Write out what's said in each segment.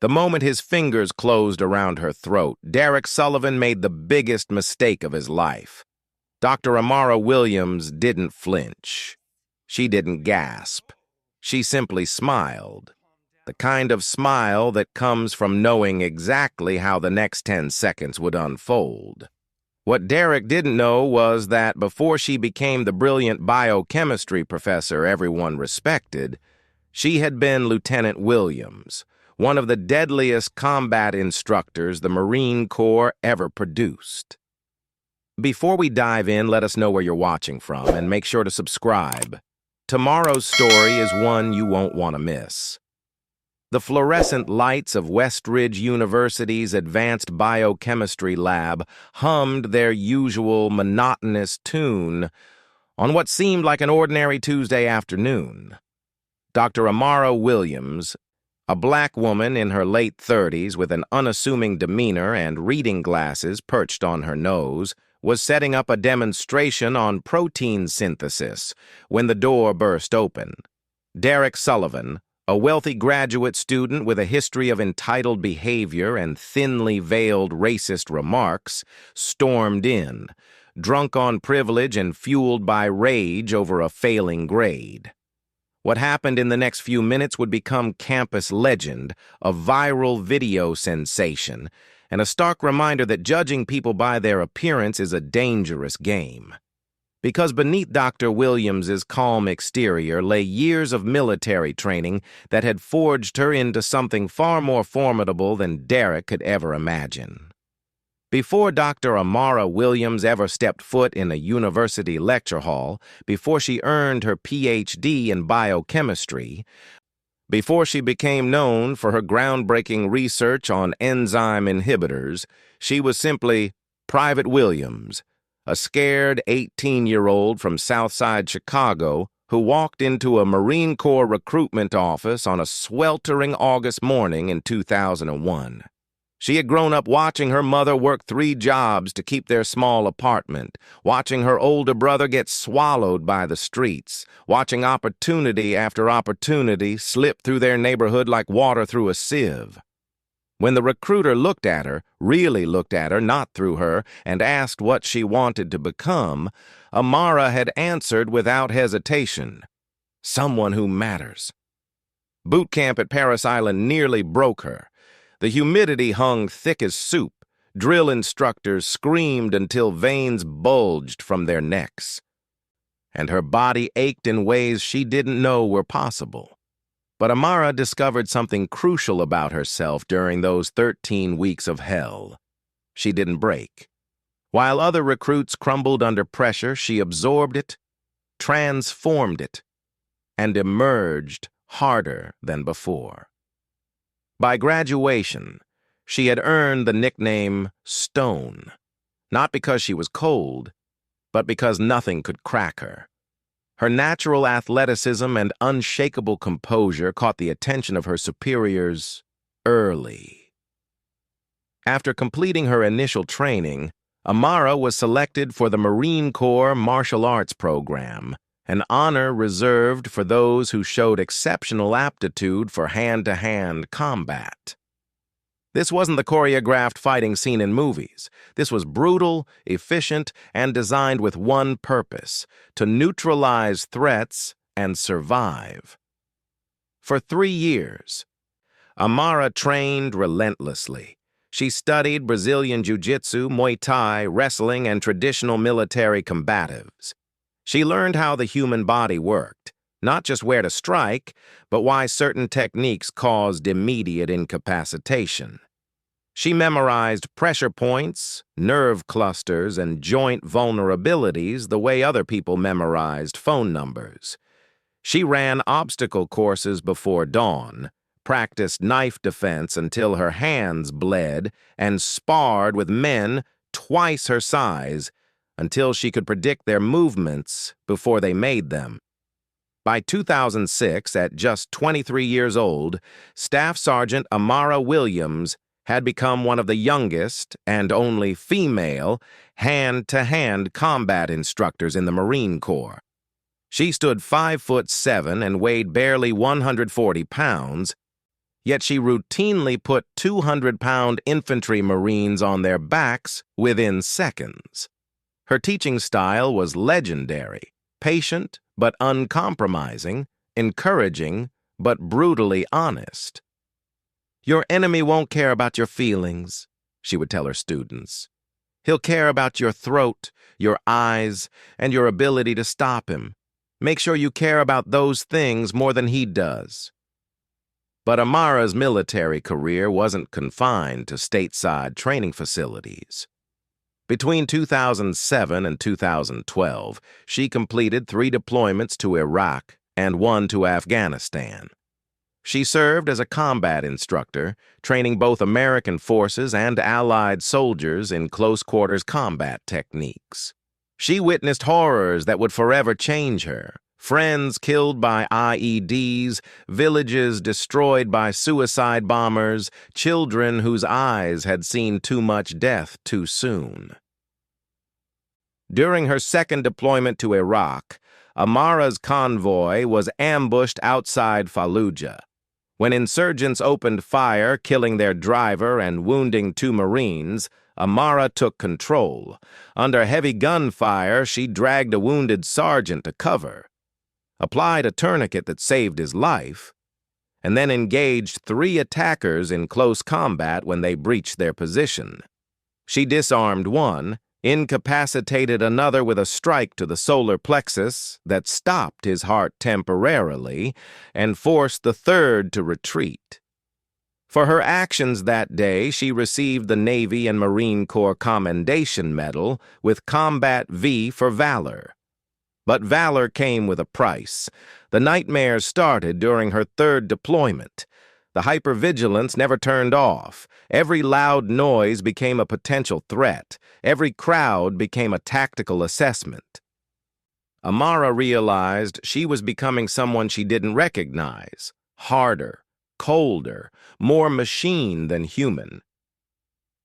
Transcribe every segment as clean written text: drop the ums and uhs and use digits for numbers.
The moment his fingers closed around her throat, Derek Sullivan made the biggest mistake of his life. Dr. Amara Williams didn't flinch. She didn't gasp. She simply smiled. The kind of smile that comes from knowing exactly how the next 10 seconds would unfold. What Derek didn't know was that before she became the brilliant biochemistry professor everyone respected, she had been Lieutenant Williams, one of the deadliest combat instructors the Marine Corps ever produced. Before we dive in, let us know where you're watching from and make sure to subscribe. Tomorrow's story is one you won't want to miss. The fluorescent lights of Westridge University's advanced biochemistry lab hummed their usual monotonous tune on what seemed like an ordinary Tuesday afternoon. Dr. Amara Williams, a black woman in her late 30s with an unassuming demeanor and reading glasses perched on her nose, was setting up a demonstration on protein synthesis when the door burst open. Derek Sullivan, a wealthy graduate student with a history of entitled behavior and thinly veiled racist remarks, stormed in, drunk on privilege and fueled by rage over a failing grade. What happened in the next few minutes would become campus legend, a viral video sensation, and a stark reminder that judging people by their appearance is a dangerous game. Because beneath Dr. Williams's calm exterior lay years of military training that had forged her into something far more formidable than Derek could ever imagine. Before Dr. Amara Williams ever stepped foot in a university lecture hall, before she earned her Ph.D. in biochemistry, before she became known for her groundbreaking research on enzyme inhibitors, she was simply Private Williams, a scared 18-year-old from Southside Chicago who walked into a Marine Corps recruitment office on a sweltering August morning in 2001. She had grown up watching her mother work 3 jobs to keep their small apartment, watching her older brother get swallowed by the streets, watching opportunity after opportunity slip through their neighborhood like water through a sieve. When the recruiter looked at her, really looked at her, not through her, and asked what she wanted to become, Amara had answered without hesitation, someone who matters. Boot camp at Paris Island nearly broke her. The humidity hung thick as soup. Drill instructors screamed until veins bulged from their necks. And her body ached in ways she didn't know were possible. But Amara discovered something crucial about herself during those 13 weeks of hell. She didn't break. While other recruits crumbled under pressure, she absorbed it, transformed it, and emerged harder than before. By graduation, she had earned the nickname Stone, not because she was cold, but because nothing could crack her. Her natural athleticism and unshakable composure caught the attention of her superiors early. After completing her initial training, Amara was selected for the Marine Corps Martial Arts Program, an honor reserved for those who showed exceptional aptitude for hand-to-hand combat. This wasn't the choreographed fighting seen in movies. This was brutal, efficient, and designed with one purpose: to neutralize threats and survive. For 3 years, Amara trained relentlessly. She studied Brazilian Jiu-Jitsu, Muay Thai, wrestling, and traditional military combatives. She learned how the human body worked, not just where to strike, but why certain techniques caused immediate incapacitation. She memorized pressure points, nerve clusters, and joint vulnerabilities the way other people memorized phone numbers. She ran obstacle courses before dawn, practiced knife defense until her hands bled, and sparred with men twice her size until she could predict their movements before they made them. By 2006, at just 23 years old, Staff Sergeant Amara Williams had become one of the youngest and only female hand-to-hand combat instructors in the Marine Corps. She stood 5'7" and weighed barely 140 pounds, Yet she routinely put 200-pound infantry Marines on their backs within seconds. Her teaching style was legendary, patient but uncompromising, encouraging but brutally honest. "Your enemy won't care about your feelings," she would tell her students. "He'll care about your throat, your eyes, and your ability to stop him. Make sure you care about those things more than he does." But Amara's military career wasn't confined to stateside training facilities. Between 2007 and 2012, she completed 3 deployments to Iraq and 1 to Afghanistan. She served as a combat instructor, training both American forces and Allied soldiers in close-quarters combat techniques. She witnessed horrors that would forever change her: friends killed by IEDs, villages destroyed by suicide bombers, children whose eyes had seen too much death too soon. During her second deployment to Iraq, Amara's convoy was ambushed outside Fallujah. When insurgents opened fire, killing their driver and wounding 2 Marines, Amara took control. Under heavy gunfire, she dragged a wounded sergeant to cover, applied a tourniquet that saved his life, and then engaged 3 attackers in close combat when they breached their position. She disarmed one, incapacitated another with a strike to the solar plexus that stopped his heart temporarily, and forced the third to retreat. For her actions that day, she received the Navy and Marine Corps Commendation Medal with Combat V for valor. But valor came with a price. The nightmares started during her third deployment. The hypervigilance never turned off. Every loud noise became a potential threat. Every crowd became a tactical assessment. Amara realized she was becoming someone she didn't recognize: harder, colder, more machine than human.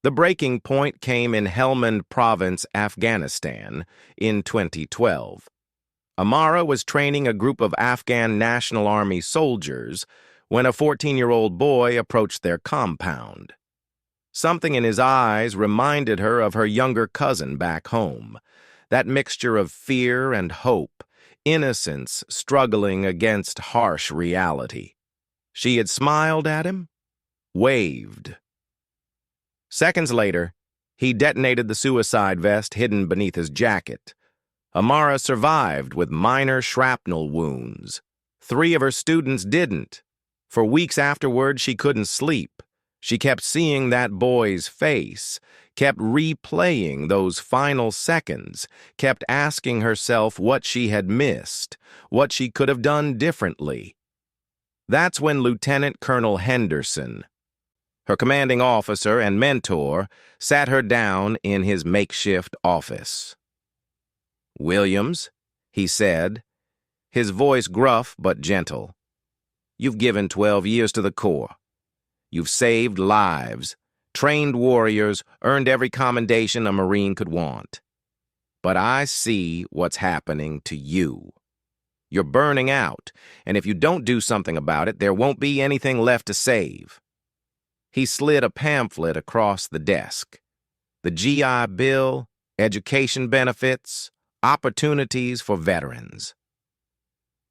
The breaking point came in Helmand Province, Afghanistan, in 2012. Amara was training a group of Afghan National Army soldiers when a 14-year-old boy approached their compound. Something in his eyes reminded her of her younger cousin back home, that mixture of fear and hope, innocence struggling against harsh reality. She had smiled at him, waved. Seconds later, he detonated the suicide vest hidden beneath his jacket. Amara survived with minor shrapnel wounds. 3 of her students didn't. For weeks afterward, she couldn't sleep. She kept seeing that boy's face, kept replaying those final seconds, kept asking herself what she had missed, what she could have done differently. That's when Lieutenant Colonel Henderson, her commanding officer and mentor, sat her down in his makeshift office. "Williams," he said, his voice gruff but gentle, "you've given 12 years to the Corps. You've saved lives, trained warriors, earned every commendation a Marine could want. But I see what's happening to you. You're burning out, and if you don't do something about it, there won't be anything left to save." He slid a pamphlet across the desk. The GI Bill, education benefits, opportunities for veterans.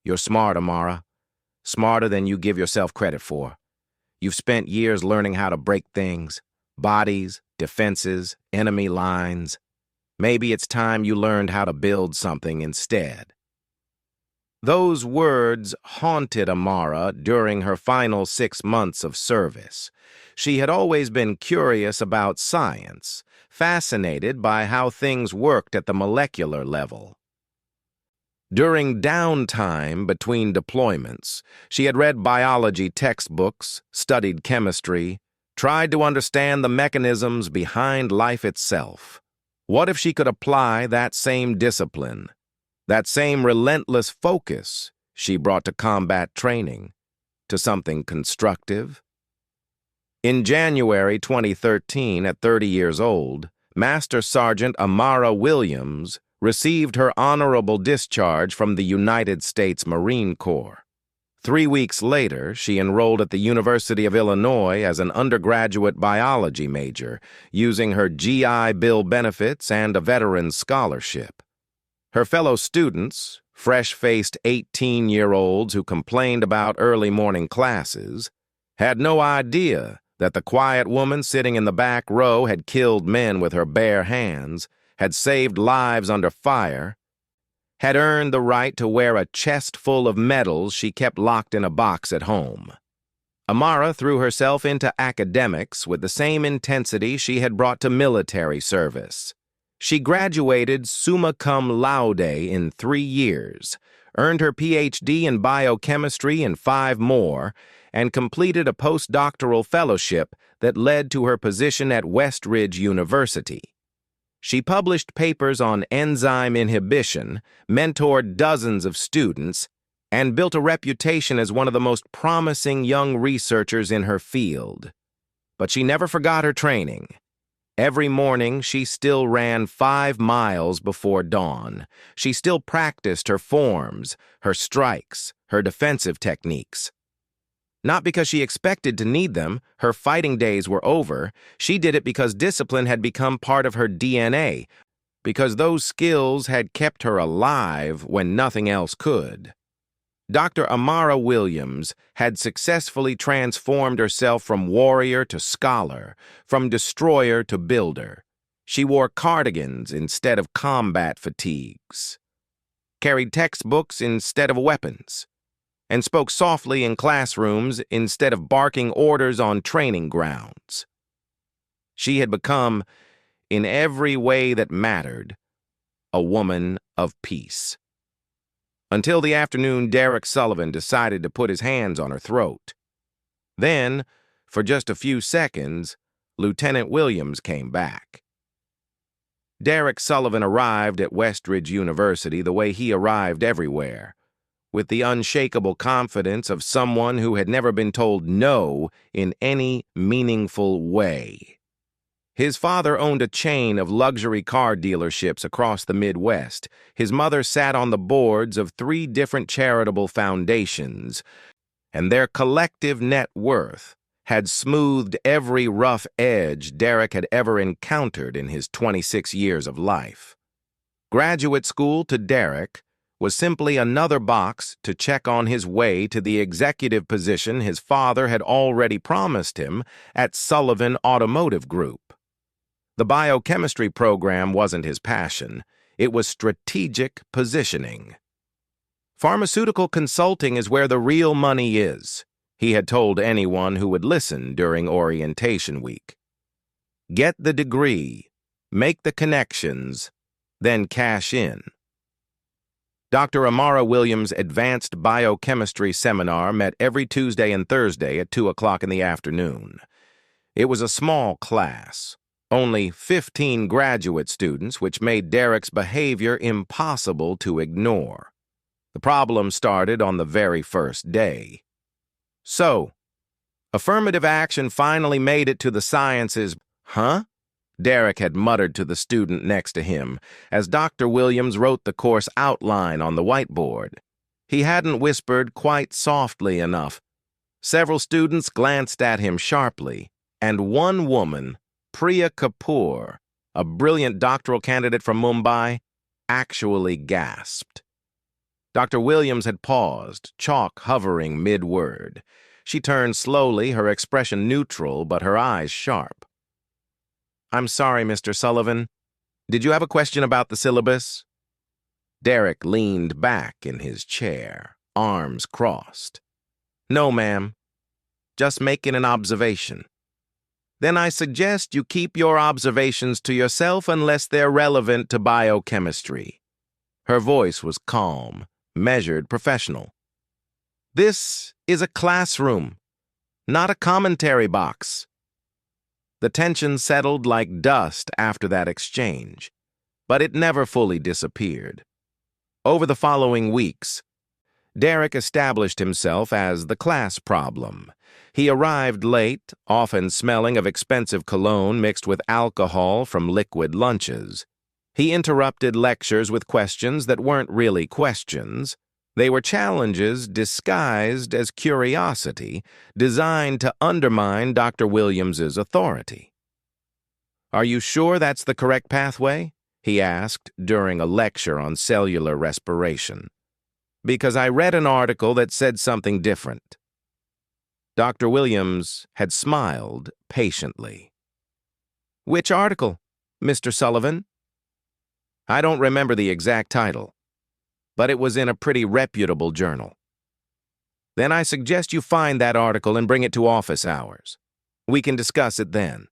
"You're smart, Amara. Smarter than you give yourself credit for. You've spent years learning how to break things, bodies, defenses, enemy lines. Maybe it's time you learned how to build something instead." Those words haunted Amara during her final 6 months of service. She had always been curious about science, fascinated by how things worked at the molecular level. During downtime between deployments, she had read biology textbooks, studied chemistry, tried to understand the mechanisms behind life itself. What if she could apply that same discipline, that same relentless focus she brought to combat training, to something constructive? In January 2013, at 30 years old, Master Sergeant Amara Williams received her honorable discharge from the United States Marine Corps. 3 weeks later, she enrolled at the University of Illinois as an undergraduate biology major, using her GI Bill benefits and a veteran's scholarship. Her fellow students, fresh-faced 18-year-olds who complained about early morning classes, had no idea that the quiet woman sitting in the back row had killed men with her bare hands, had saved lives under fire, had earned the right to wear a chest full of medals she kept locked in a box at home. Amara threw herself into academics with the same intensity she had brought to military service. She graduated summa cum laude in 3 years, earned her PhD in biochemistry in 5 more, and completed a postdoctoral fellowship that led to her position at Westridge University. She published papers on enzyme inhibition, mentored dozens of students, and built a reputation as one of the most promising young researchers in her field. But she never forgot her training. Every morning, she still ran 5 miles before dawn. She still practiced her forms, her strikes, her defensive techniques. Not because she expected to need them, her fighting days were over. She did it because discipline had become part of her DNA, because those skills had kept her alive when nothing else could. Dr. Amara Williams had successfully transformed herself from warrior to scholar, from destroyer to builder. She wore cardigans instead of combat fatigues, carried textbooks instead of weapons, and spoke softly in classrooms instead of barking orders on training grounds. She had become, in every way that mattered, a woman of peace. Until the afternoon Derek Sullivan decided to put his hands on her throat. Then, for just a few seconds, Lieutenant Williams came back. Derek Sullivan arrived at Westridge University the way he arrived everywhere, with the unshakable confidence of someone who had never been told no in any meaningful way. His father owned a chain of luxury car dealerships across the Midwest. His mother sat on the boards of 3 different charitable foundations, and their collective net worth had smoothed every rough edge Derek had ever encountered in his 26 years of life. Graduate school to Derek was simply another box to check on his way to the executive position his father had already promised him at Sullivan Automotive Group. The biochemistry program wasn't his passion. It was strategic positioning. Pharmaceutical consulting is where the real money is, he had told anyone who would listen during orientation week. Get the degree, make the connections, then cash in. Dr. Amara Williams' advanced biochemistry seminar met every Tuesday and Thursday at 2 o'clock in the afternoon. It was a small class, only 15 graduate students, which made Derek's behavior impossible to ignore. The problem started on the very first day. So, affirmative action finally made it to the sciences, huh? Derek had muttered to the student next to him as Dr. Williams wrote the course outline on the whiteboard. He hadn't whispered quite softly enough. Several students glanced at him sharply, and one woman, Priya Kapoor, a brilliant doctoral candidate from Mumbai, actually gasped. Dr. Williams had paused, chalk hovering mid-word. She turned slowly, her expression neutral, but her eyes sharp. "I'm sorry, Mr. Sullivan. Did you have a question about the syllabus?" Derek leaned back in his chair, arms crossed. "No, ma'am. Just making an observation." "Then I suggest you keep your observations to yourself unless they're relevant to biochemistry." Her voice was calm, measured, professional. "This is a classroom, not a commentary box." The tension settled like dust after that exchange, but it never fully disappeared. Over the following weeks, Derek established himself as the class problem. He arrived late, often smelling of expensive cologne mixed with alcohol from liquid lunches. He interrupted lectures with questions that weren't really questions. They were challenges disguised as curiosity, designed to undermine Dr. Williams's authority. "Are you sure that's the correct pathway?" he asked during a lecture on cellular respiration. "Because I read an article that said something different." Dr. Williams had smiled patiently. "Which article, Mr. Sullivan?" "I don't remember the exact title, but it was in a pretty reputable journal." "Then I suggest you find that article and bring it to office hours. We can discuss it then."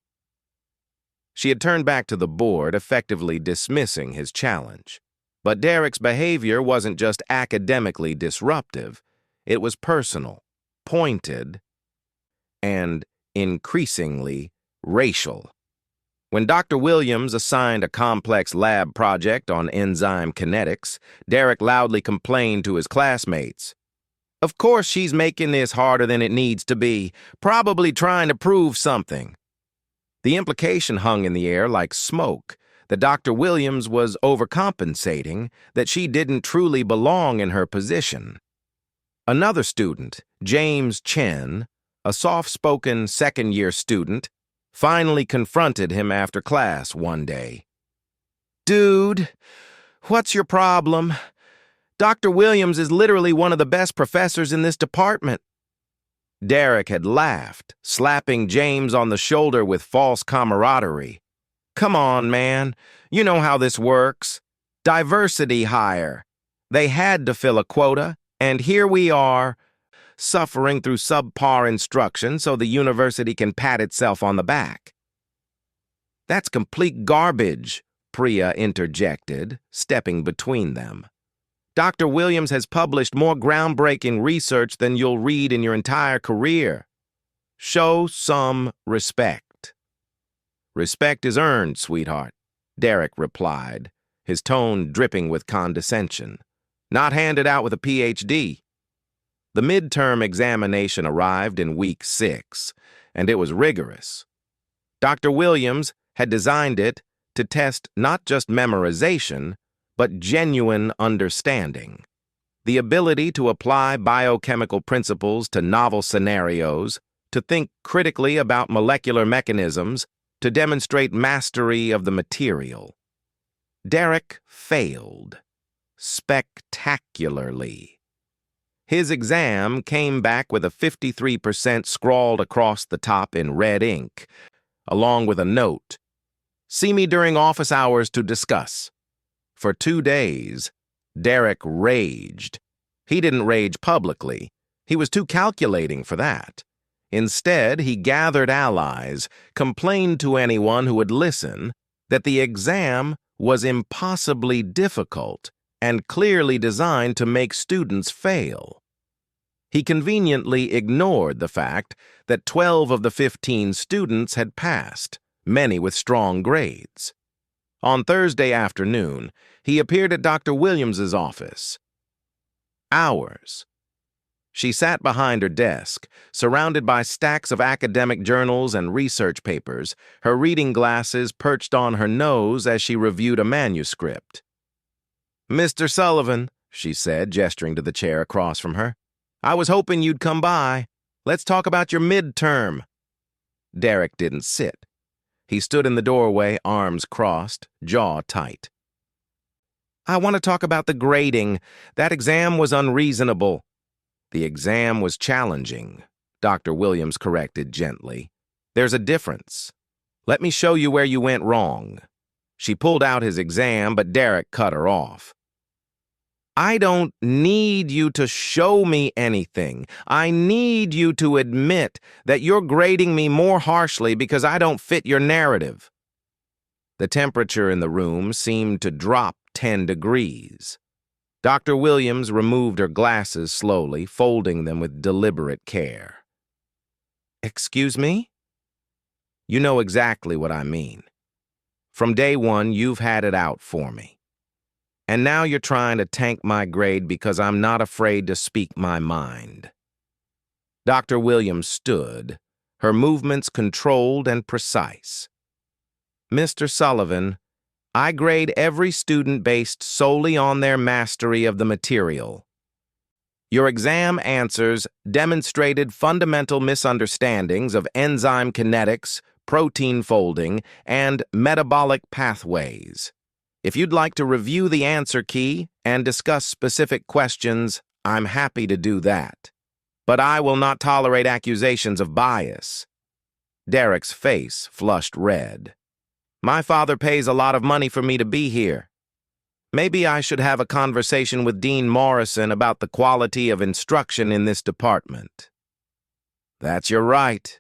She had turned back to the board, effectively dismissing his challenge. But Derek's behavior wasn't just academically disruptive. It was personal, pointed, and increasingly racial. When Dr. Williams assigned a complex lab project on enzyme kinetics, Derek loudly complained to his classmates, "Of course she's making this harder than it needs to be, probably trying to prove something." The implication hung in the air like smoke that Dr. Williams was overcompensating, that she didn't truly belong in her position. Another student, James Chen, a soft-spoken second-year student, finally confronted him after class one day. "Dude, what's your problem? Dr. Williams is literally one of the best professors in this department." Derek had laughed, slapping James on the shoulder with false camaraderie. "Come on, man. You know how this works. Diversity hire. They had to fill a quota, and here we are, suffering through subpar instruction so the university can pat itself on the back." "That's complete garbage," Priya interjected, stepping between them. "Dr. Williams has published more groundbreaking research than you'll read in your entire career. Show some respect." "Respect is earned, sweetheart," Derek replied, his tone dripping with condescension. "Not handed out with a PhD. The midterm examination arrived in week 6, and it was rigorous. Dr. Williams had designed it to test not just memorization, but genuine understanding. The ability to apply biochemical principles to novel scenarios, to think critically about molecular mechanisms, to demonstrate mastery of the material. Derek failed spectacularly. His exam came back with a 53% scrawled across the top in red ink, along with a note, "See me during office hours to discuss." For 2 days, Derek raged. He didn't rage publicly. He was too calculating for that. Instead, he gathered allies, complained to anyone who would listen that the exam was impossibly difficult and clearly designed to make students fail. He conveniently ignored the fact that 12 of the 15 students had passed, many with strong grades. On Thursday afternoon, he appeared at Dr. Williams's office. Hours. She sat behind her desk, surrounded by stacks of academic journals and research papers, her reading glasses perched on her nose as she reviewed a manuscript. "Mr. Sullivan," she said, gesturing to the chair across from her, "I was hoping you'd come by. Let's talk about your midterm." Derek didn't sit. He stood in the doorway, arms crossed, jaw tight. "I want to talk about the grading. That exam was unreasonable." "The exam was challenging," Dr. Williams corrected gently. "There's a difference. Let me show you where you went wrong." She pulled out his exam, but Derek cut her off. "I don't need you to show me anything. I need you to admit that you're grading me more harshly because I don't fit your narrative." The temperature in the room seemed to drop 10 degrees. Dr. Williams removed her glasses slowly, folding them with deliberate care. "Excuse me?" "You know exactly what I mean. From day one, you've had it out for me. And now you're trying to tank my grade because I'm not afraid to speak my mind." Dr. Williams stood, her movements controlled and precise. "Mr. Sullivan, I grade every student based solely on their mastery of the material. Your exam answers demonstrated fundamental misunderstandings of enzyme kinetics, protein folding, and metabolic pathways. If you'd like to review the answer key and discuss specific questions, I'm happy to do that. But I will not tolerate accusations of bias. Derek's face flushed red. My father pays a lot of money for me to be here. Maybe I should have a conversation with Dean Morrison about the quality of instruction in this department. That's your right,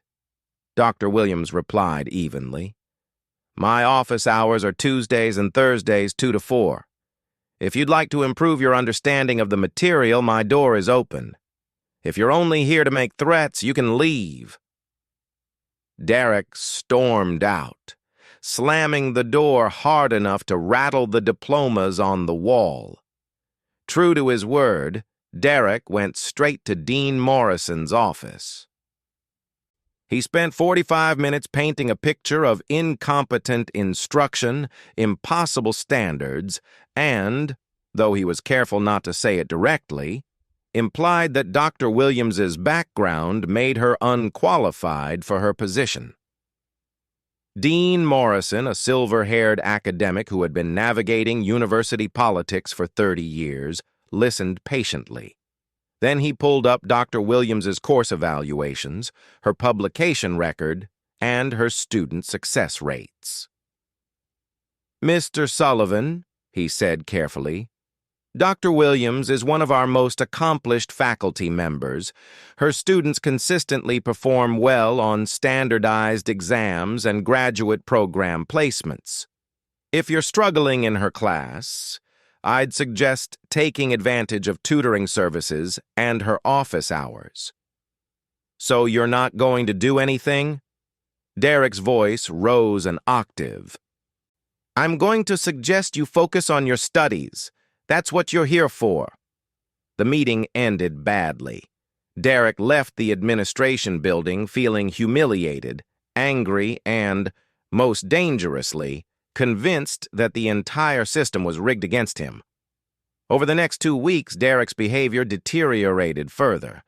Dr. Williams replied evenly. My office hours are Tuesdays and Thursdays 2 to 4. If you'd like to improve your understanding of the material, my door is open. If you're only here to make threats, you can leave. Derek stormed out, slamming the door hard enough to rattle the diplomas on the wall. True to his word, Derek went straight to Dean Morrison's office. He spent 45 minutes painting a picture of incompetent instruction, impossible standards, and, though he was careful not to say it directly, implied that Dr. Williams's background made her unqualified for her position. Dean Morrison, a silver-haired academic who had been navigating university politics for 30 years, listened patiently. Then he pulled up Dr. Williams's course evaluations, her publication record, and her student success rates. Mr. Sullivan, he said carefully, Dr. Williams is one of our most accomplished faculty members. Her students consistently perform well on standardized exams and graduate program placements. If you're struggling in her class, I'd suggest taking advantage of tutoring services and her office hours. So you're not going to do anything? Derek's voice rose an octave. I'm going to suggest you focus on your studies. That's what you're here for. The meeting ended badly. Derek left the administration building feeling humiliated, angry, and, most dangerously, convinced that the entire system was rigged against him. Over the next 2 weeks, Derek's behavior deteriorated further.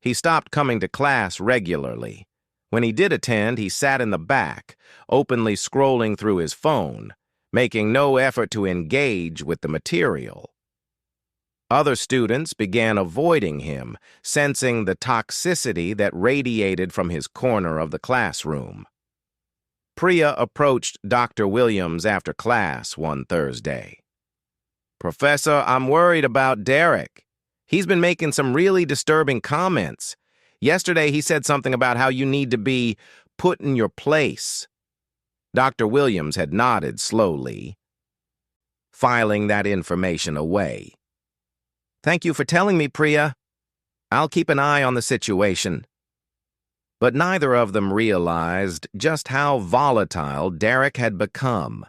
He stopped coming to class regularly. When he did attend, he sat in the back, openly scrolling through his phone, making no effort to engage with the material. Other students began avoiding him, sensing the toxicity that radiated from his corner of the classroom. Priya approached Dr. Williams after class one Thursday. Professor, I'm worried about Derek. He's been making some really disturbing comments. Yesterday he said something about how you need to be put in your place. Dr. Williams had nodded slowly, filing that information away. Thank you for telling me, Priya. I'll keep an eye on the situation. But neither of them realized just how volatile Derek had become.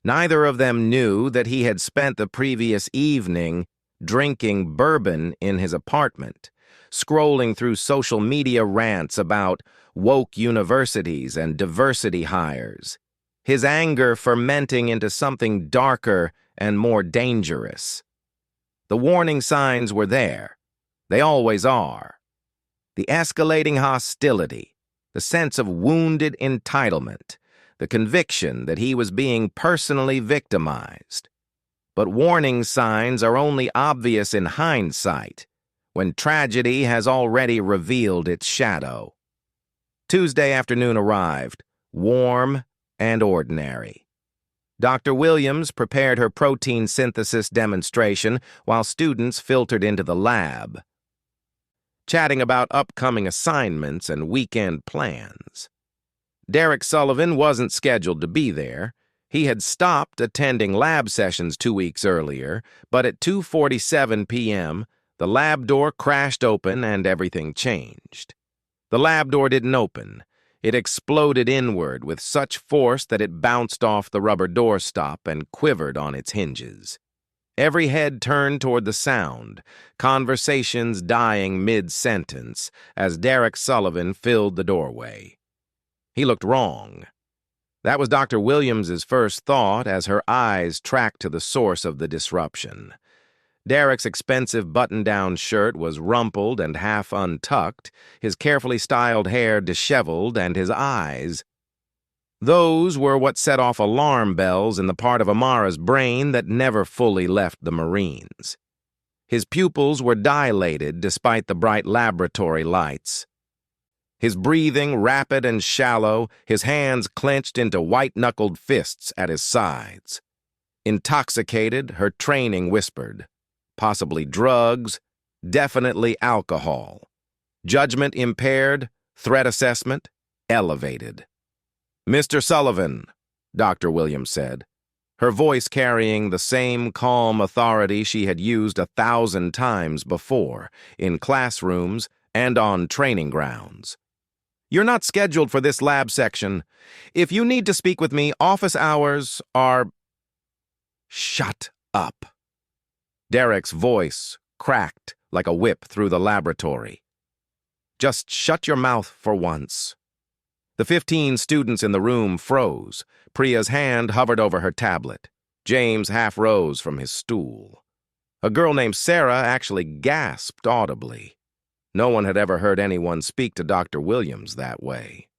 Neither of them knew that he had spent the previous evening drinking bourbon in his apartment, scrolling through social media rants about woke universities and diversity hires, his anger fermenting into something darker and more dangerous. The warning signs were there. They always are. The escalating hostility, the sense of wounded entitlement, the conviction that he was being personally victimized. But warning signs are only obvious in hindsight, when tragedy has already revealed its shadow. Tuesday afternoon arrived, warm and ordinary. Dr. Williams prepared her protein synthesis demonstration while students filtered into the lab, chatting about upcoming assignments and weekend plans. Derek Sullivan wasn't scheduled to be there. He had stopped attending lab sessions 2 weeks earlier, but at 2:47 p.m., the lab door crashed open and everything changed. The lab door didn't open. It exploded inward with such force that it bounced off the rubber doorstop and quivered on its hinges. Every head turned toward the sound, conversations dying mid-sentence as Derek Sullivan filled the doorway. He looked wrong. That was Dr. Williams's first thought as her eyes tracked to the source of the disruption. Derek's expensive button-down shirt was rumpled and half untucked, his carefully styled hair disheveled, and his eyes. Those were what set off alarm bells in the part of Amara's brain that never fully left the Marines. His pupils were dilated despite the bright laboratory lights. His breathing rapid and shallow, his hands clenched into white-knuckled fists at his sides. Intoxicated, her training whispered. Possibly drugs, definitely alcohol. Judgment impaired, threat assessment elevated. "Mr. Sullivan," Dr. Williams said, her voice carrying the same calm authority she had used 1,000 times before, in classrooms and on training grounds. "You're not scheduled for this lab section. If you need to speak with me, office hours are—" "Shut up." Derek's voice cracked like a whip through the laboratory. "Just shut your mouth for once." The 15 students in the room froze. Priya's hand hovered over her tablet. James half rose from his stool. A girl named Sarah actually gasped audibly. No one had ever heard anyone speak to Dr. Williams that way.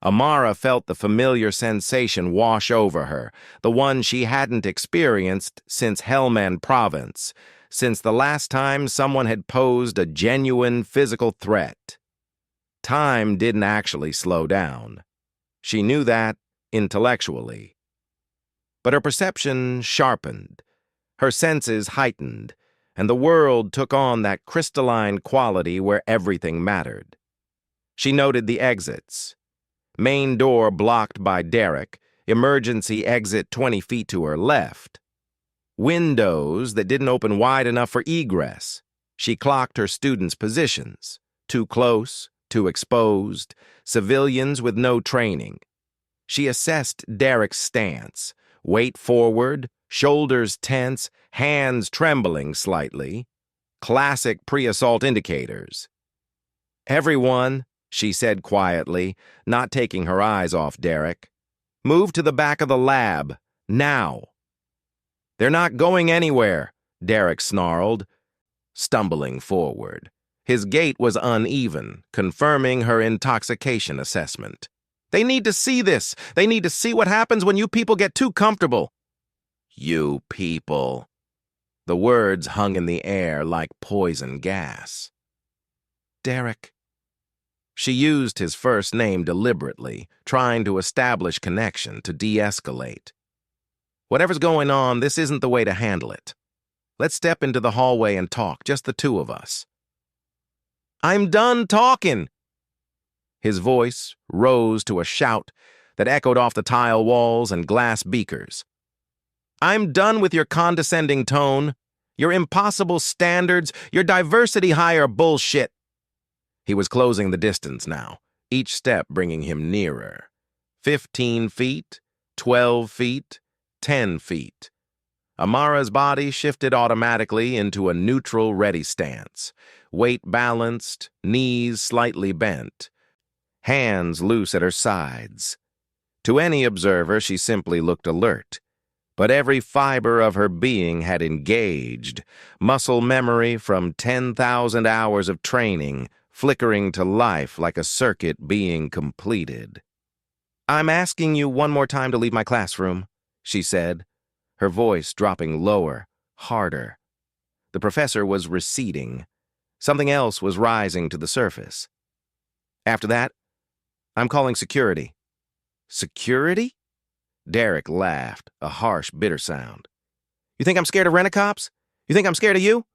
Amara felt the familiar sensation wash over her, the one she hadn't experienced since Helmand Province, since the last time someone had posed a genuine physical threat. Time didn't actually slow down. She knew that intellectually. But her perception sharpened, her senses heightened, and the world took on that crystalline quality where everything mattered. She noted the exits. Main door blocked by Derek, emergency exit 20 feet to her left. Windows that didn't open wide enough for egress. She clocked her students' positions. Too close, too exposed, civilians with no training. She assessed Derek's stance, weight forward, shoulders tense, hands trembling slightly. Classic pre-assault indicators. "Everyone," she said quietly, not taking her eyes off Derek. "Move to the back of the lab, now." "They're not going anywhere," Derek snarled, stumbling forward. His gait was uneven, confirming her intoxication assessment. "They need to see this. They need to see what happens when you people get too comfortable." "You people." The words hung in the air like poison gas. "Derek." She used his first name deliberately, trying to establish connection, to de-escalate. "Whatever's going on, this isn't the way to handle it. Let's step into the hallway and talk, just the two of us." "I'm done talking." His voice rose to a shout that echoed off the tile walls and glass beakers. "I'm done with your condescending tone, your impossible standards, your diversity hire bullshit." He was closing the distance now, each step bringing him nearer. 15 feet, 12 feet, 10 feet. Amara's body shifted automatically into a neutral ready stance, weight balanced, knees slightly bent, hands loose at her sides. To any observer, she simply looked alert. But every fiber of her being had engaged, muscle memory from 10,000 hours of training, flickering to life like a circuit being completed. "I'm asking you one more time to leave my classroom," she said, her voice dropping lower, harder. The professor was receding. Something else was rising to the surface. "After that, I'm calling security." "Security?" Derek laughed, a harsh, bitter sound. "You think I'm scared of rent-a-cops? You think I'm scared of you?"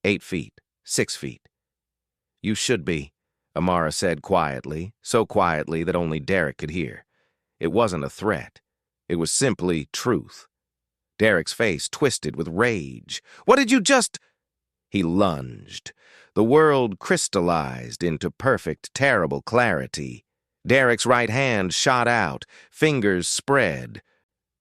8 feet, 6 feet. "You should be," Amara said quietly, so quietly that only Derek could hear. It wasn't a threat. It was simply truth. Derek's face twisted with rage. "What did you just—" He lunged. The world crystallized into perfect, terrible clarity. Derek's right hand shot out, fingers spread,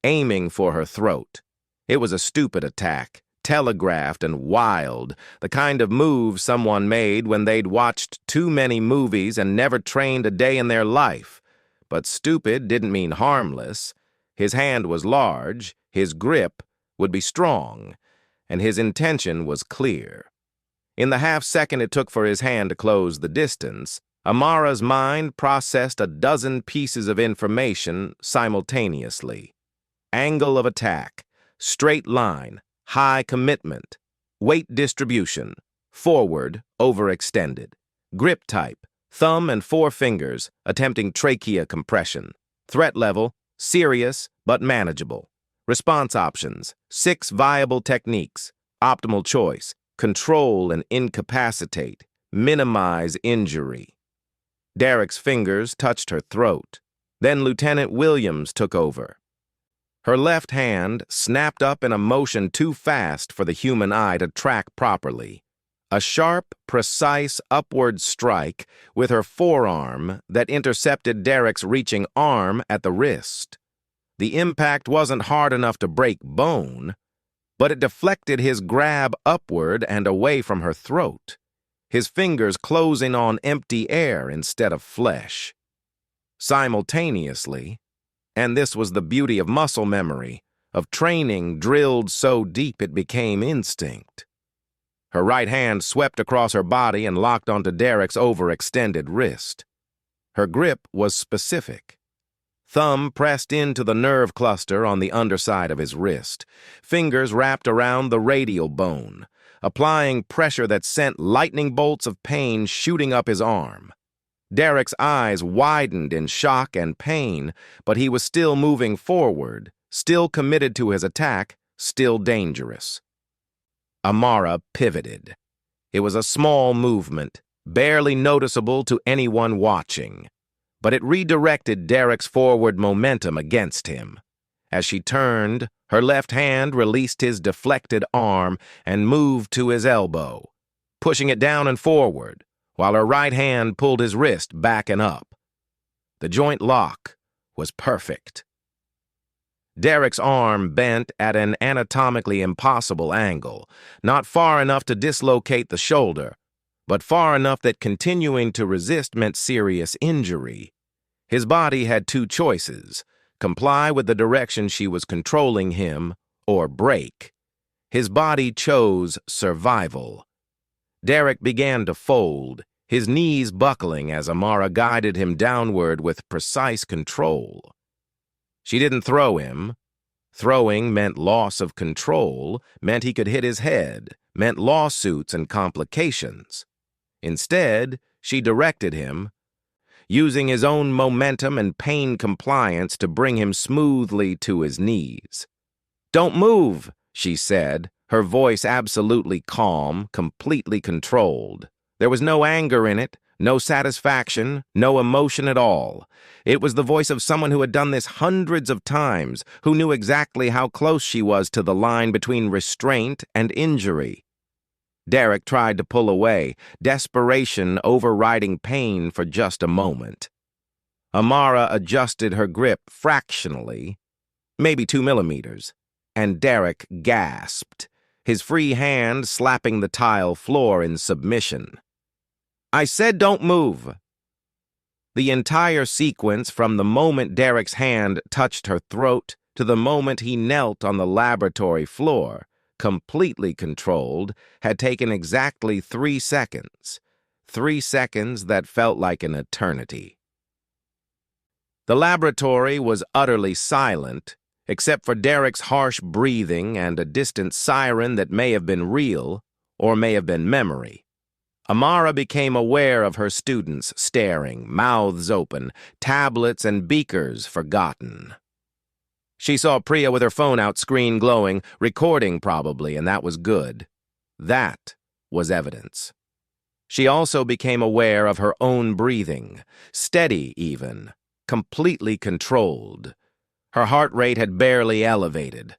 aiming for her throat. It was a stupid attack, telegraphed and wild, the kind of move someone made when they'd watched too many movies and never trained a day in their life. But stupid didn't mean harmless. His hand was large, his grip would be strong. and his intention was clear. In the half-second it took for his hand to close the distance, Amara's mind processed a dozen pieces of information simultaneously. Angle of attack, straight line, high commitment, weight distribution, forward, overextended, grip type, thumb and four fingers, attempting trachea compression, threat level, serious but manageable. Response options, 6 viable techniques, optimal choice, control and incapacitate, minimize injury. Derek's fingers touched her throat. Then Lieutenant Williams took over. Her left hand snapped up in a motion too fast for the human eye to track properly. A sharp, precise upward strike with her forearm that intercepted Derek's reaching arm at the wrist. The impact wasn't hard enough to break bone, but it deflected his grab upward and away from her throat, his fingers closing on empty air instead of flesh. Simultaneously, and this was the beauty of muscle memory, of training drilled so deep it became instinct. Her right hand swept across her body and locked onto Derek's overextended wrist. Her grip was specific. Thumb pressed into the nerve cluster on the underside of his wrist, fingers wrapped around the radial bone, applying pressure that sent lightning bolts of pain shooting up his arm. Derek's eyes widened in shock and pain, but he was still moving forward, still committed to his attack, still dangerous. Amara pivoted. It was a small movement, barely noticeable to anyone watching, but it redirected Derek's forward momentum against him. As she turned, her left hand released his deflected arm and moved to his elbow, pushing it down and forward, while her right hand pulled his wrist back and up. The joint lock was perfect. Derek's arm bent at an anatomically impossible angle, not far enough to dislocate the shoulder, but far enough that continuing to resist meant serious injury. His body had two choices: comply with the direction she was controlling him, or break. His body chose survival. Derek began to fold, his knees buckling as Amara guided him downward with precise control. She didn't throw him. Throwing meant loss of control, meant he could hit his head, meant lawsuits and complications. Instead, she directed him, using his own momentum and pain compliance to bring him smoothly to his knees. "Don't move," she said, her voice absolutely calm, completely controlled. There was no anger in it, no satisfaction, no emotion at all. It was the voice of someone who had done this hundreds of times, who knew exactly how close she was to the line between restraint and injury. Derek tried to pull away, desperation overriding pain for just a moment. Amara adjusted her grip fractionally, maybe 2 millimeters, and Derek gasped, his free hand slapping the tile floor in submission. "I said don't move." The entire sequence, from the moment Derek's hand touched her throat to the moment he knelt on the laboratory floor, completely controlled, had taken exactly 3 seconds. 3 seconds that felt like an eternity. The laboratory was utterly silent, except for Derek's harsh breathing and a distant siren that may have been real or may have been memory. Amara became aware of her students staring, mouths open, tablets and beakers forgotten. She saw Priya with her phone out, screen glowing, recording probably, and that was good. That was evidence. She also became aware of her own breathing, steady even, completely controlled. Her heart rate had barely elevated.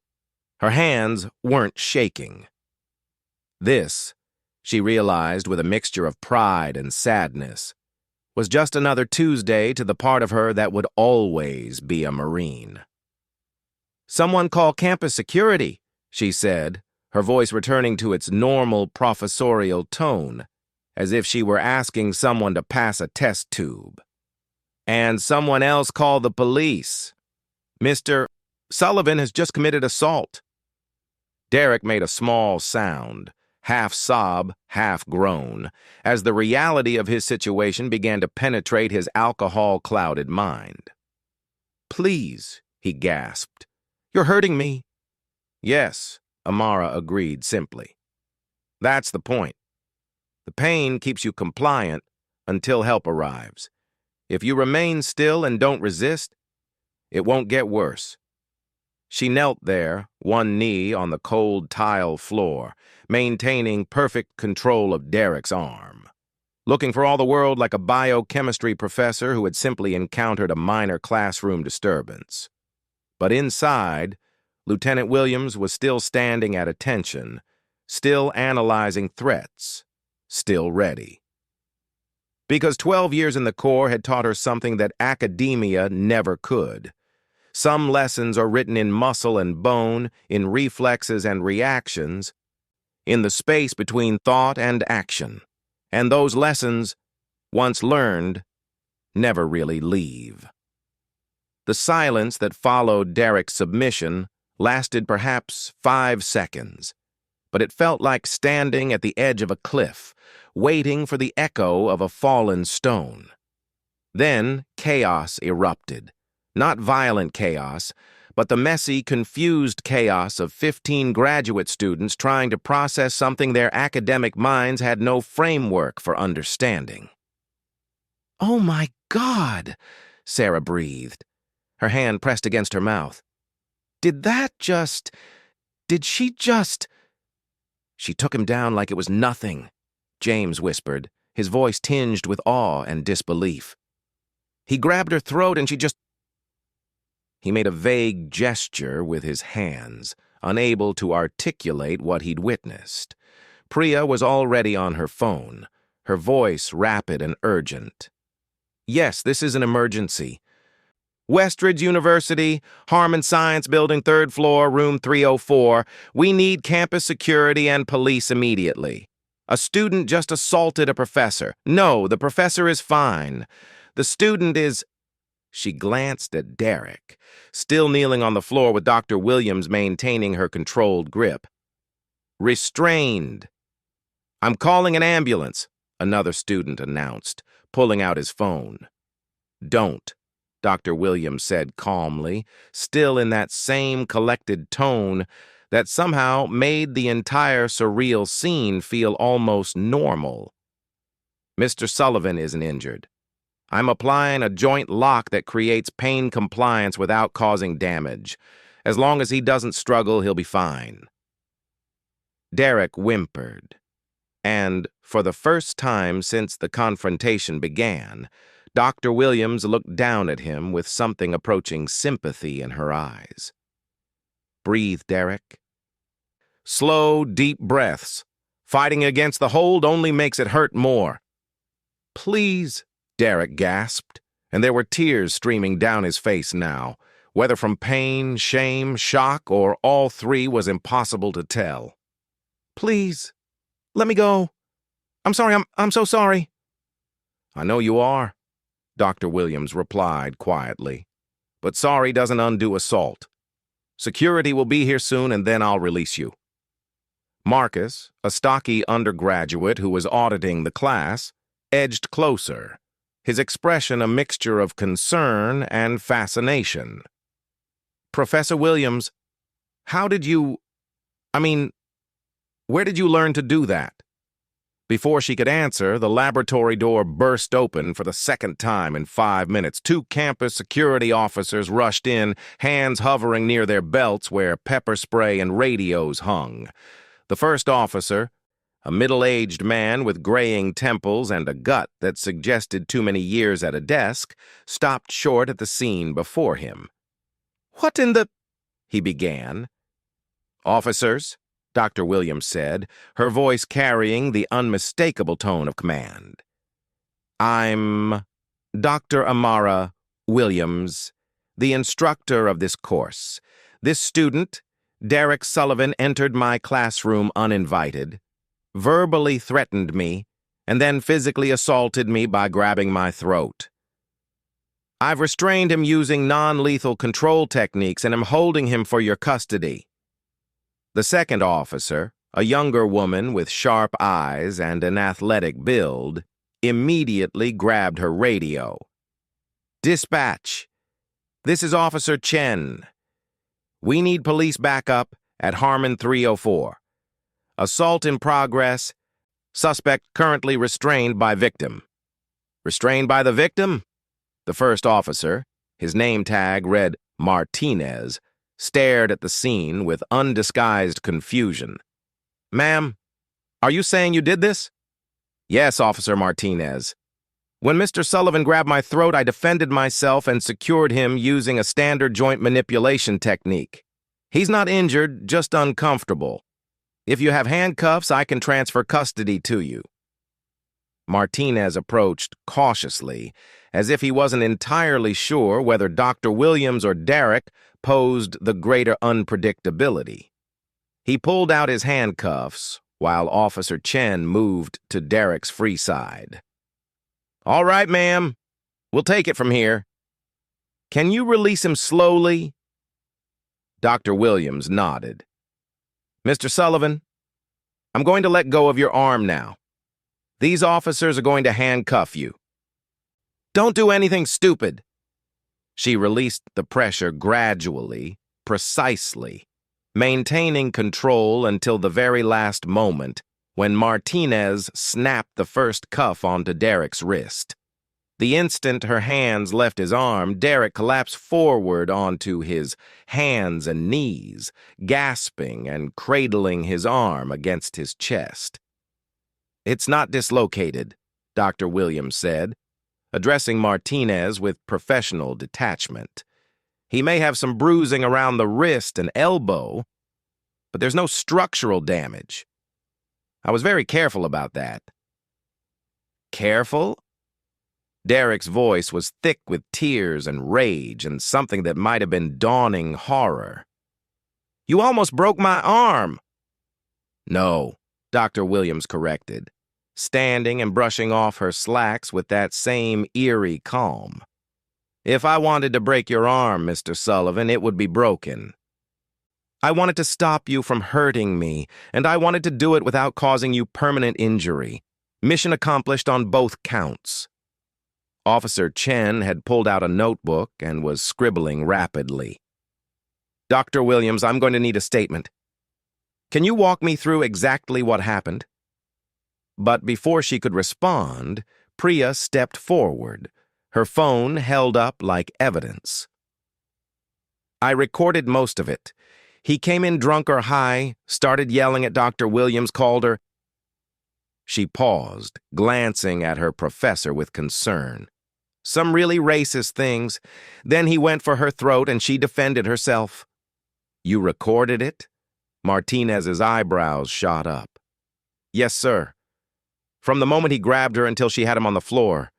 Her hands weren't shaking. This, she realized with a mixture of pride and sadness, was just another Tuesday to the part of her that would always be a Marine. "Someone call campus security," she said, her voice returning to its normal professorial tone, as if she were asking someone to pass a test tube. "And someone else call the police. Mr. Sullivan has just committed assault." Derek made a small sound, half sob, half groan, as the reality of his situation began to penetrate his alcohol-clouded mind. "Please," he gasped. "You're hurting me." "Yes," Amara agreed simply. "That's the point. The pain keeps you compliant until help arrives. If you remain still and don't resist, it won't get worse." She knelt there, one knee on the cold tile floor, maintaining perfect control of Derek's arm, looking for all the world like a biochemistry professor who had simply encountered a minor classroom disturbance. But inside, Lieutenant Williams was still standing at attention, still analyzing threats, still ready. Because 12 years in the Corps had taught her something that academia never could. Some lessons are written in muscle and bone, in reflexes and reactions, in the space between thought and action. And those lessons, once learned, never really leave. The silence that followed Derek's submission lasted perhaps 5 seconds, but it felt like standing at the edge of a cliff, waiting for the echo of a fallen stone. Then chaos erupted. Not violent chaos, but the messy, confused chaos of 15 graduate students trying to process something their academic minds had no framework for understanding. "Oh my God," Sarah breathed, her hand pressed against her mouth. Did she just... She took him down like it was nothing, James whispered, his voice tinged with awe and disbelief. He grabbed her throat and she just... He made a vague gesture with his hands, unable to articulate what he'd witnessed. Priya was already on her phone, her voice rapid and urgent. "Yes, this is an emergency. Westridge University, Harmon Science Building, 3rd floor, room 304. We need campus security and police immediately. A student just assaulted a professor. No, the professor is fine. The student is..." She glanced at Derek, still kneeling on the floor with Dr. Williams maintaining her controlled grip. "Restrained." "I'm calling an ambulance," another student announced, pulling out his phone. "Don't," Dr. Williams said calmly, still in that same collected tone that somehow made the entire surreal scene feel almost normal. "Mr. Sullivan isn't injured. I'm applying a joint lock that creates pain compliance without causing damage. As long as he doesn't struggle, he'll be fine." Derek whimpered, and, for the first time since the confrontation began, Dr. Williams looked down at him with something approaching sympathy in her eyes. "Breathe, Derek. Slow, deep breaths. Fighting against the hold only makes it hurt more." "Please," Derek gasped, and there were tears streaming down his face now. Whether from pain, shame, shock, or all three was impossible to tell. "Please, let me go. I'm sorry, I'm so sorry." "I know you are," Dr. Williams replied quietly. "But sorry doesn't undo assault. Security will be here soon, and then I'll release you." Marcus, a stocky undergraduate who was auditing the class, edged closer, his expression a mixture of concern and fascination. "Professor Williams, how did you... where did you learn to do that?" Before she could answer, the laboratory door burst open for the second time in 5 minutes. 2 campus security officers rushed in, hands hovering near their belts where pepper spray and radios hung. The first officer, a middle-aged man with graying temples and a gut that suggested too many years at a desk, stopped short at the scene before him. "What in the..." he began. "Officers," Dr. Williams said, her voice carrying the unmistakable tone of command. "I'm Dr. Amara Williams, the instructor of this course. This student, Derek Sullivan, entered my classroom uninvited, verbally threatened me, and then physically assaulted me by grabbing my throat. I've restrained him using non-lethal control techniques and am holding him for your custody." The second officer, a younger woman with sharp eyes and an athletic build, immediately grabbed her radio. "Dispatch, this is Officer Chen. We need police backup at Harmon 304. Assault in progress. Suspect currently restrained by victim." "Restrained by the victim?" The first officer, his name tag read Martinez, stared at the scene with undisguised confusion. "Ma'am, are you saying you did this?" "Yes, Officer Martinez. When Mr. Sullivan grabbed my throat, I defended myself and secured him using a standard joint manipulation technique. He's not injured, just uncomfortable. If you have handcuffs, I can transfer custody to you." Martinez approached cautiously, as if he wasn't entirely sure whether Dr. Williams or Derek posed the greater unpredictability. He pulled out his handcuffs, while Officer Chen moved to Derek's free side. "All right, ma'am. We'll take it from here. Can you release him slowly?" Dr. Williams nodded. "Mr. Sullivan, I'm going to let go of your arm now. These officers are going to handcuff you." "Don't do anything stupid." She released the pressure gradually, precisely, maintaining control until the very last moment when Martinez snapped the first cuff onto Derek's wrist. The instant her hands left his arm, Derek collapsed forward onto his hands and knees, gasping and cradling his arm against his chest. "It's not dislocated," Dr. Williams said, addressing Martinez with professional detachment. "He may have some bruising around the wrist and elbow, but there's no structural damage. I was very careful about that." "Careful?" Derek's voice was thick with tears and rage and something that might have been dawning horror. "You almost broke my arm." "No," Dr. Williams corrected, standing and brushing off her slacks with that same eerie calm. "If I wanted to break your arm, Mr. Sullivan, it would be broken. I wanted to stop you from hurting me, and I wanted to do it without causing you permanent injury. Mission accomplished on both counts." Officer Chen had pulled out a notebook and was scribbling rapidly. "Dr. Williams, I'm going to need a statement. Can you walk me through exactly what happened?" But before she could respond, Priya stepped forward, her phone held up like evidence. "I recorded most of it. He came in drunk or high, started yelling at Dr. Williams, called her." She paused, glancing at her professor with concern. "Some really racist things. Then he went for her throat and she defended herself." "You recorded it?" Martinez's eyebrows shot up. "Yes, sir. From the moment he grabbed her until she had him on the floor.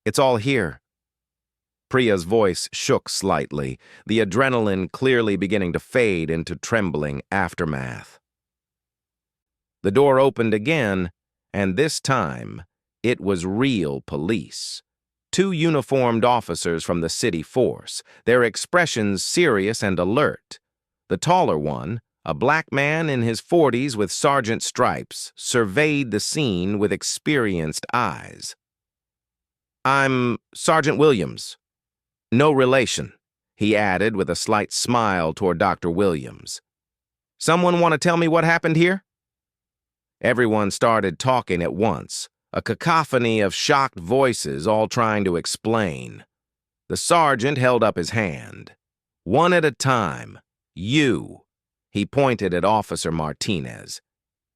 It's all here." Priya's voice shook slightly, the adrenaline clearly beginning to fade into trembling aftermath. The door opened again, and this time, it was real police. 2 uniformed officers from the city force, their expressions serious and alert. The taller one, a black man in his 40s with sergeant stripes, surveyed the scene with experienced eyes. "I'm Sergeant Williams. No relation," he added with a slight smile toward Dr. Williams. "Someone want to tell me what happened here?" Everyone started talking at once, a cacophony of shocked voices all trying to explain. The sergeant held up his hand. "One at a time. You." He pointed at Officer Martinez.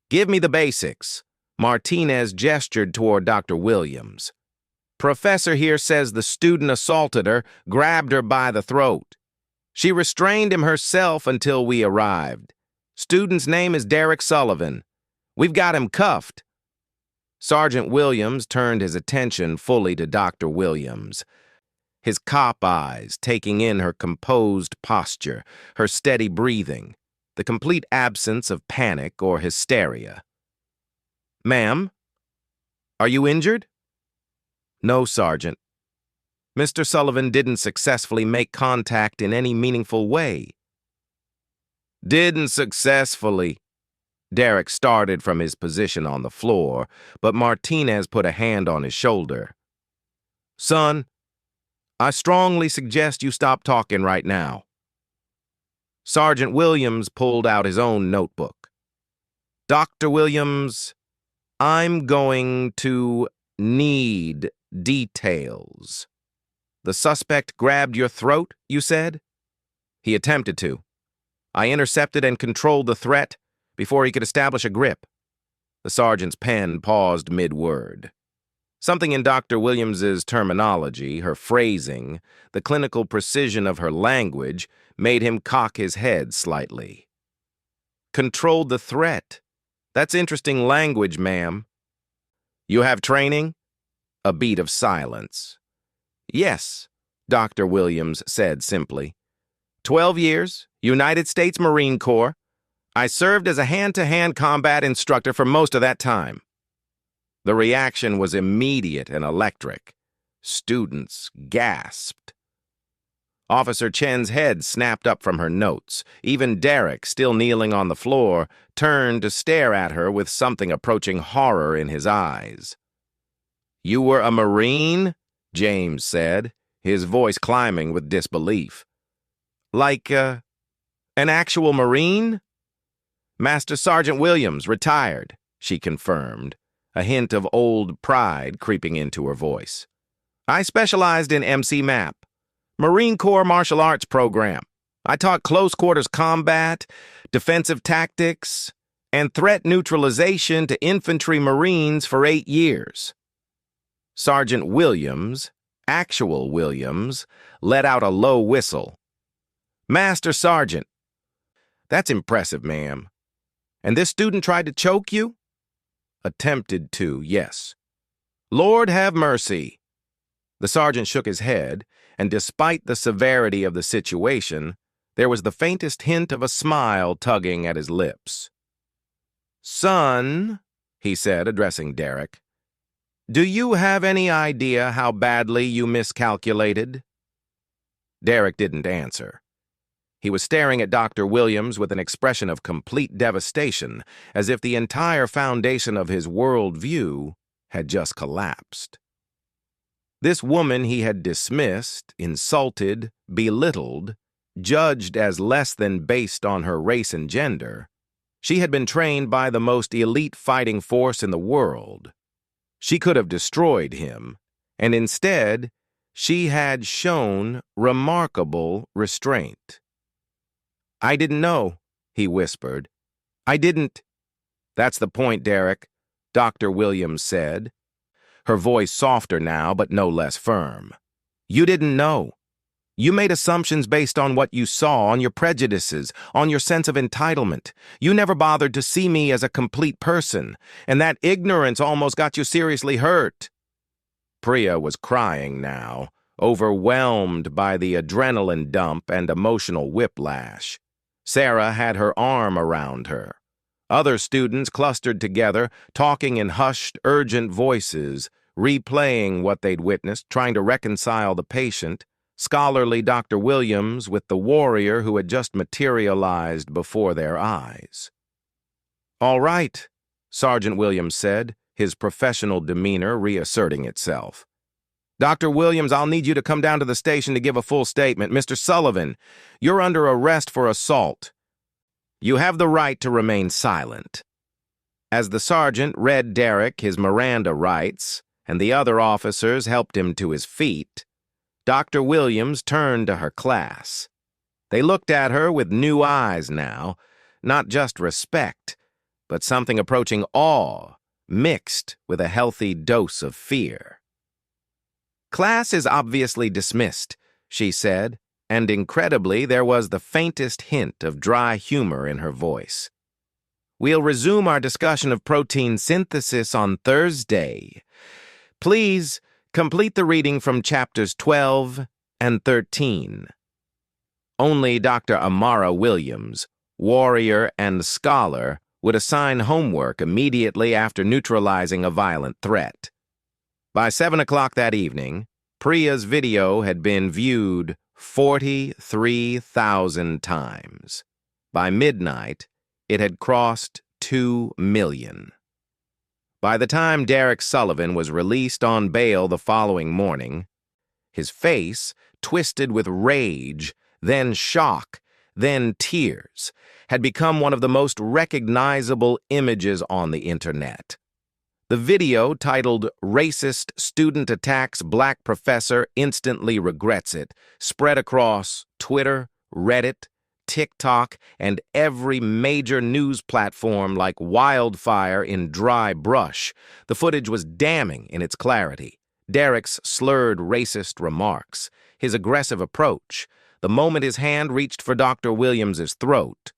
"Give me the basics." Martinez gestured toward Dr. Williams. "Professor here says the student assaulted her, grabbed her by the throat. She restrained him herself until we arrived. Student's name is Derek Sullivan. We've got him cuffed." Sergeant Williams turned his attention fully to Dr. Williams, his cop eyes taking in her composed posture, her steady breathing, the complete absence of panic or hysteria. "Ma'am, are you injured?" "No, Sergeant. Mr. Sullivan didn't successfully make contact in any meaningful way." Didn't successfully. Derek started from his position on the floor, but Martinez put a hand on his shoulder. Son, I strongly suggest you stop talking right now. Sergeant Williams pulled out his own notebook. Dr. Williams, I'm going to need details. The suspect grabbed your throat, you said? He attempted to. I intercepted and controlled the threat before he could establish a grip. The sergeant's pen paused mid-word. Something in Dr. Williams's terminology, her phrasing, the clinical precision of her language, made him cock his head slightly. Controlled the threat. That's interesting language, ma'am. You have training? A beat of silence. Yes, Dr. Williams said simply. 12 years, United States Marine Corps. I served as a hand-to-hand combat instructor for most of that time. The reaction was immediate and electric. Students gasped. Officer Chen's head snapped up from her notes. Even Derek, still kneeling on the floor, turned to stare at her with something approaching horror in his eyes. You were a Marine? James said, his voice climbing with disbelief. Like, an actual Marine? Master Sergeant Williams, retired, she confirmed, a hint of old pride creeping into her voice. I specialized in MC MAP, Marine Corps Martial Arts Program. I taught close quarters combat, defensive tactics, and threat neutralization to infantry Marines for 8 years. Sergeant Williams, actual Williams, let out a low whistle. Master Sergeant. That's impressive, ma'am. And this student tried to choke you? Attempted to, yes. Lord have mercy. The sergeant shook his head, and despite the severity of the situation, there was the faintest hint of a smile tugging at his lips. Son, he said, addressing Derek, do you have any idea how badly you miscalculated? Derek didn't answer. He was staring at Dr. Williams with an expression of complete devastation, as if the entire foundation of his worldview had just collapsed. This woman he had dismissed, insulted, belittled, judged as less than based on her race and gender, she had been trained by the most elite fighting force in the world. She could have destroyed him, and instead, she had shown remarkable restraint. I didn't know, he whispered. I didn't. That's the point, Derek, Dr. Williams said, her voice softer now but no less firm. You didn't know. You made assumptions based on what you saw, on your prejudices, on your sense of entitlement. You never bothered to see me as a complete person, and that ignorance almost got you seriously hurt. Priya was crying now, overwhelmed by the adrenaline dump and emotional whiplash. Sarah had her arm around her. Other students clustered together, talking in hushed, urgent voices, replaying what they'd witnessed, trying to reconcile the patient, scholarly Dr. Williams with the warrior who had just materialized before their eyes. All right, Sergeant Williams said, his professional demeanor reasserting itself. Dr. Williams, I'll need you to come down to the station to give a full statement. Mr. Sullivan, you're under arrest for assault. You have the right to remain silent. As the sergeant read Derek his Miranda rights, and the other officers helped him to his feet, Dr. Williams turned to her class. They looked at her with new eyes now, not just respect, but something approaching awe, mixed with a healthy dose of fear. Class is obviously dismissed, she said, and incredibly there was the faintest hint of dry humor in her voice. We'll resume our discussion of protein synthesis on Thursday. Please complete the reading from chapters 12 and 13. Only Dr. Amara Williams, warrior and scholar, would assign homework immediately after neutralizing a violent threat. By 7 o'clock that evening, Priya's video had been viewed 43,000 times. By midnight, it had crossed 2 million. By the time Derek Sullivan was released on bail the following morning, his face, twisted with rage, then shock, then tears, had become one of the most recognizable images on the internet. The video, titled "Racist Student Attacks Black Professor Instantly Regrets It," spread across Twitter, Reddit, TikTok, and every major news platform like wildfire in dry brush. The footage was damning in its clarity. Derek's slurred racist remarks, his aggressive approach, the moment his hand reached for Dr. Williams's throat.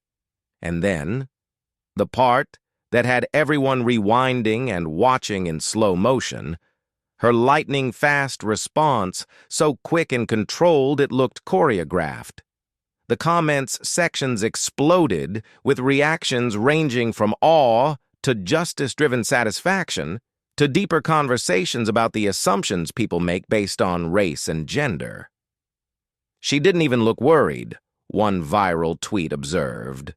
And then, the part that had everyone rewinding and watching in slow motion, her lightning-fast response, so quick and controlled it looked choreographed. The comments sections exploded, with reactions ranging from awe to justice-driven satisfaction to deeper conversations about the assumptions people make based on race and gender. "She didn't even look worried," one viral tweet observed.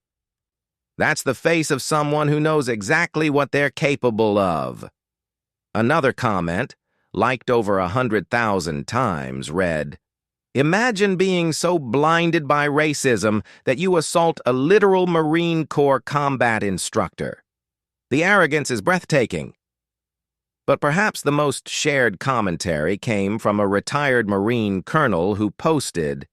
"That's the face of someone who knows exactly what they're capable of." Another comment, liked over 100,000 times, read, "Imagine being so blinded by racism that you assault a literal Marine Corps combat instructor. The arrogance is breathtaking." But perhaps the most shared commentary came from a retired Marine colonel who posted,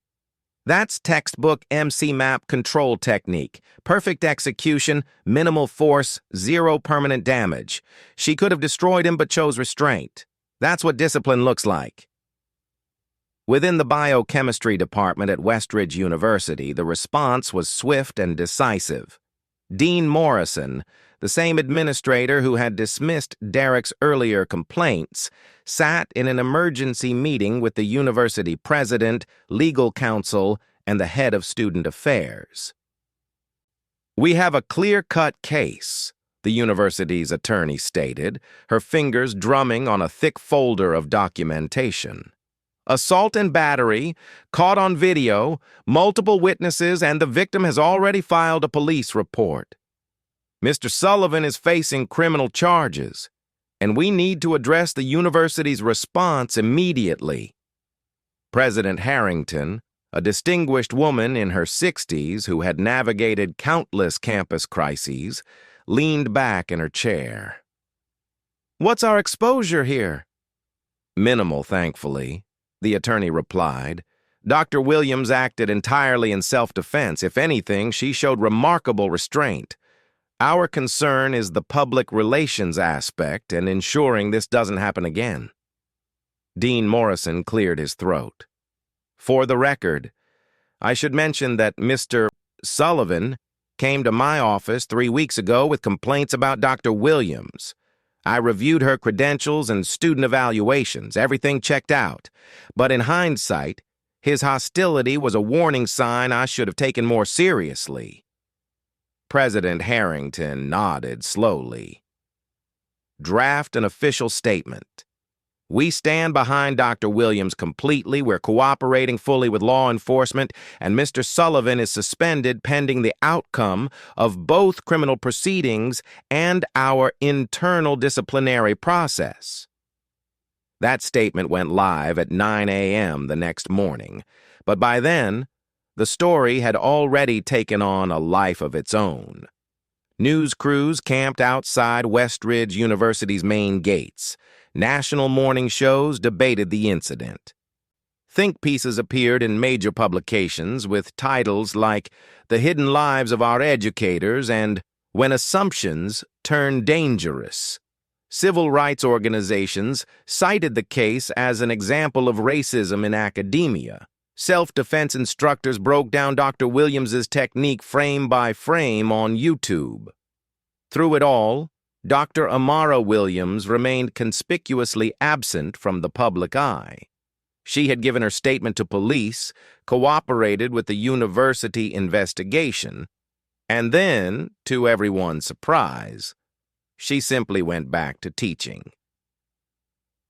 "That's textbook MC map control technique. Perfect execution, minimal force, zero permanent damage. She could have destroyed him but chose restraint. That's what discipline looks like." Within the biochemistry department at Westridge University, the response was swift and decisive. Dean Morrison, the same administrator who had dismissed Derek's earlier complaints, sat in an emergency meeting with the university president, legal counsel, and the head of student affairs. "We have a clear-cut case," the university's attorney stated, her fingers drumming on a thick folder of documentation. "Assault and battery, caught on video, multiple witnesses, and the victim has already filed a police report. Mr. Sullivan is facing criminal charges, and we need to address the university's response immediately." President Harrington, a distinguished woman in her 60s who had navigated countless campus crises, leaned back in her chair. "What's our exposure here?" "Minimal, thankfully," the attorney replied. "Dr. Williams acted entirely in self-defense. If anything, she showed remarkable restraint. Our concern is the public relations aspect and ensuring this doesn't happen again." Dean Morrison cleared his throat. "For the record, I should mention that Mr. Sullivan came to my office 3 weeks ago with complaints about Dr. Williams. I reviewed her credentials and student evaluations. Everything checked out. But in hindsight, his hostility was a warning sign I should have taken more seriously." President Harrington nodded slowly. "Draft an official statement. We stand behind Dr. Williams completely. We're cooperating fully with law enforcement, and Mr. Sullivan is suspended pending the outcome of both criminal proceedings and our internal disciplinary process." That statement went live at 9 a.m. the next morning, but by then, the story had already taken on a life of its own. News crews camped outside Westridge University's main gates. National morning shows debated the incident. Think pieces appeared in major publications with titles like "The Hidden Lives of Our Educators" and "When Assumptions Turn Dangerous." Civil rights organizations cited the case as an example of racism in academia. Self-defense instructors broke down Dr. Williams's technique frame by frame on YouTube. Through it all, Dr. Amara Williams remained conspicuously absent from the public eye. She had given her statement to police, cooperated with the university investigation, and then, to everyone's surprise, she simply went back to teaching.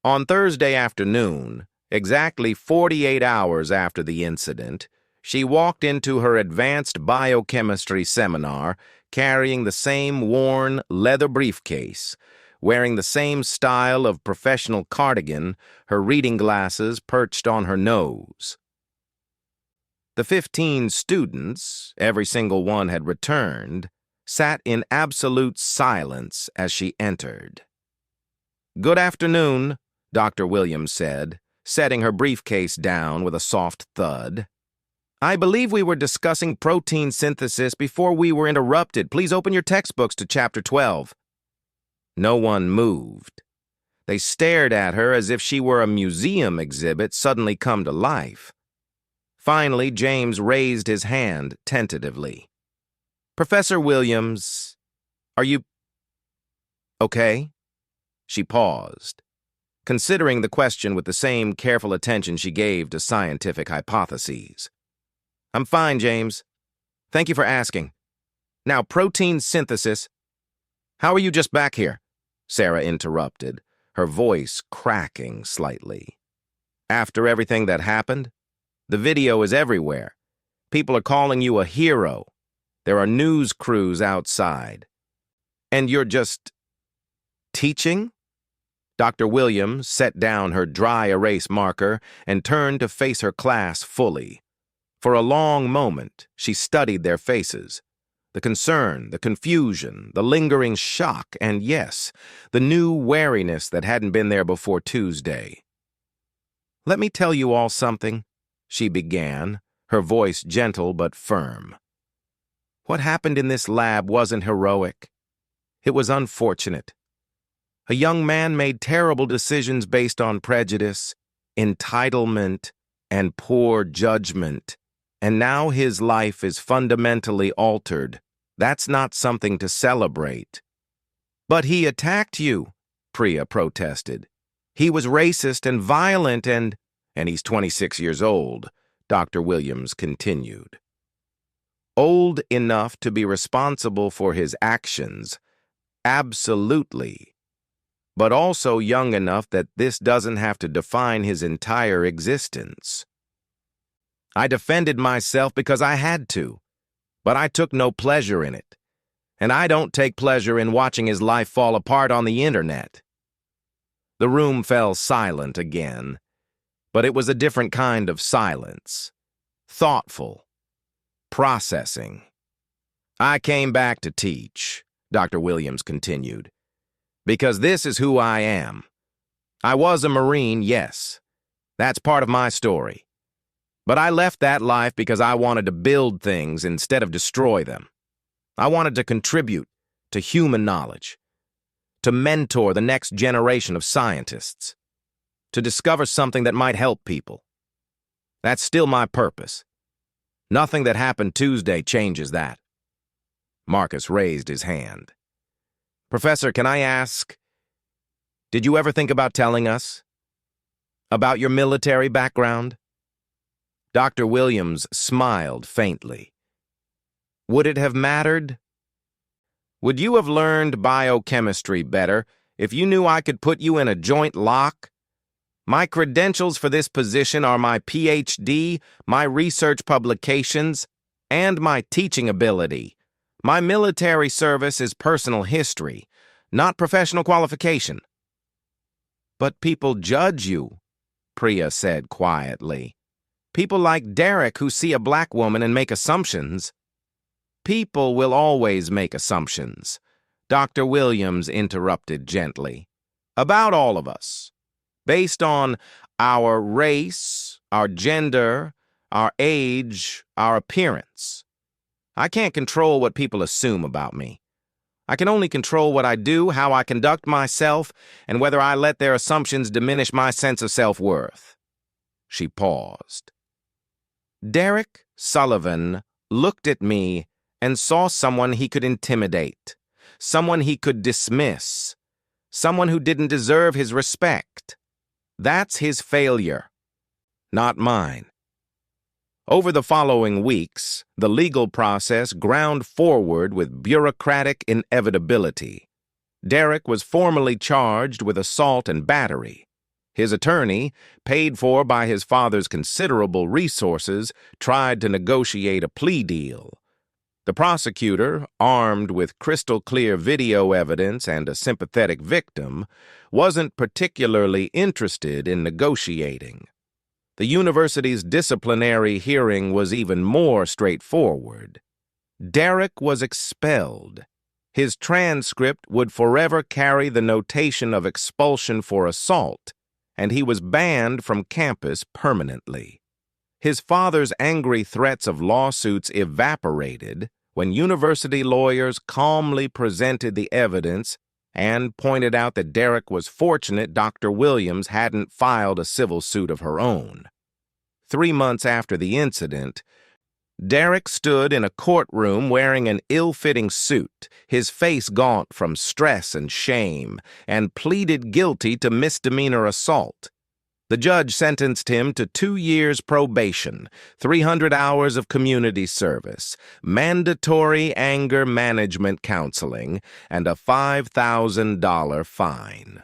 On Thursday afternoon, exactly 48 hours after the incident, She walked into her advanced biochemistry seminar carrying the same worn leather briefcase, wearing the same style of professional cardigan, her reading glasses perched on her nose. The 15 students, every single one had returned, sat in absolute silence as she entered. "Good afternoon," Dr. Williams said, setting her briefcase down with a soft thud. "I believe we were discussing protein synthesis before we were interrupted. Please open your textbooks to Chapter 12. No one moved. They stared at her as if she were a museum exhibit suddenly come to life. Finally, James raised his hand tentatively. "Professor Williams, are you okay?" She paused, considering the question with the same careful attention she gave to scientific hypotheses. "I'm fine, James. Thank you for asking. Now, protein synthesis—" "How are you just back here?" Sarah interrupted, her voice cracking slightly. "After everything that happened? The video is everywhere. People are calling you a hero. There are news crews outside. And you're just teaching?" Dr. Williams set down her dry erase marker and turned to face her class fully. For a long moment, she studied their faces. The concern, the confusion, the lingering shock, and yes, the new wariness that hadn't been there before Tuesday. "Let me tell you all something," she began, her voice gentle but firm. "What happened in this lab wasn't heroic. It was unfortunate. A young man made terrible decisions based on prejudice, entitlement, and poor judgment, and now his life is fundamentally altered. That's not something to celebrate." "But he attacked you," Priya protested. "He was racist and violent and he's 26 years old," Dr. Williams continued. "Old enough to be responsible for his actions, absolutely. But also young enough that this doesn't have to define his entire existence. I defended myself because I had to, but I took no pleasure in it. And I don't take pleasure in watching his life fall apart on the internet." The room fell silent again, but it was a different kind of silence. Thoughtful. Processing. "I came back to teach," Dr. Williams continued, "because this is who I am. I was a Marine, yes. That's part of my story. But I left that life because I wanted to build things instead of destroy them. I wanted to contribute to human knowledge, to mentor the next generation of scientists, to discover something that might help people. That's still my purpose. Nothing that happened Tuesday changes that." Marcus raised his hand. "Professor, can I ask, did you ever think about telling us about your military background?" Dr. Williams smiled faintly. "Would it have mattered? Would you have learned biochemistry better if you knew I could put you in a joint lock? My credentials for this position are my PhD, my research publications, and my teaching ability. My military service is personal history, not professional qualification." "But people judge you," Priya said quietly. "People like Derek who see a black woman and make assumptions." "People will always make assumptions," Dr. Williams interrupted gently. "About all of us. Based on our race, our gender, our age, our appearance. I can't control what people assume about me. I can only control what I do, how I conduct myself, and whether I let their assumptions diminish my sense of self-worth." She paused. Derek Sullivan looked at me and saw someone he could intimidate, someone he could dismiss, someone who didn't deserve his respect. That's his failure, not mine. Over the following weeks, the legal process ground forward with bureaucratic inevitability. Derek was formally charged with assault and battery. His attorney, paid for by his father's considerable resources, tried to negotiate a plea deal. The prosecutor, armed with crystal-clear video evidence and a sympathetic victim, wasn't particularly interested in negotiating. The university's disciplinary hearing was even more straightforward. Derek was expelled. His transcript would forever carry the notation of expulsion for assault, and he was banned from campus permanently. His father's angry threats of lawsuits evaporated when university lawyers calmly presented the evidence and pointed out that Derek was fortunate Dr. Williams hadn't filed a civil suit of her own. 3 months after the incident, Derek stood in a courtroom wearing an ill-fitting suit, his face gaunt from stress and shame, and pleaded guilty to misdemeanor assault. The judge sentenced him to 2 years probation, 300 hours of community service, mandatory anger management counseling, and a $5,000 fine.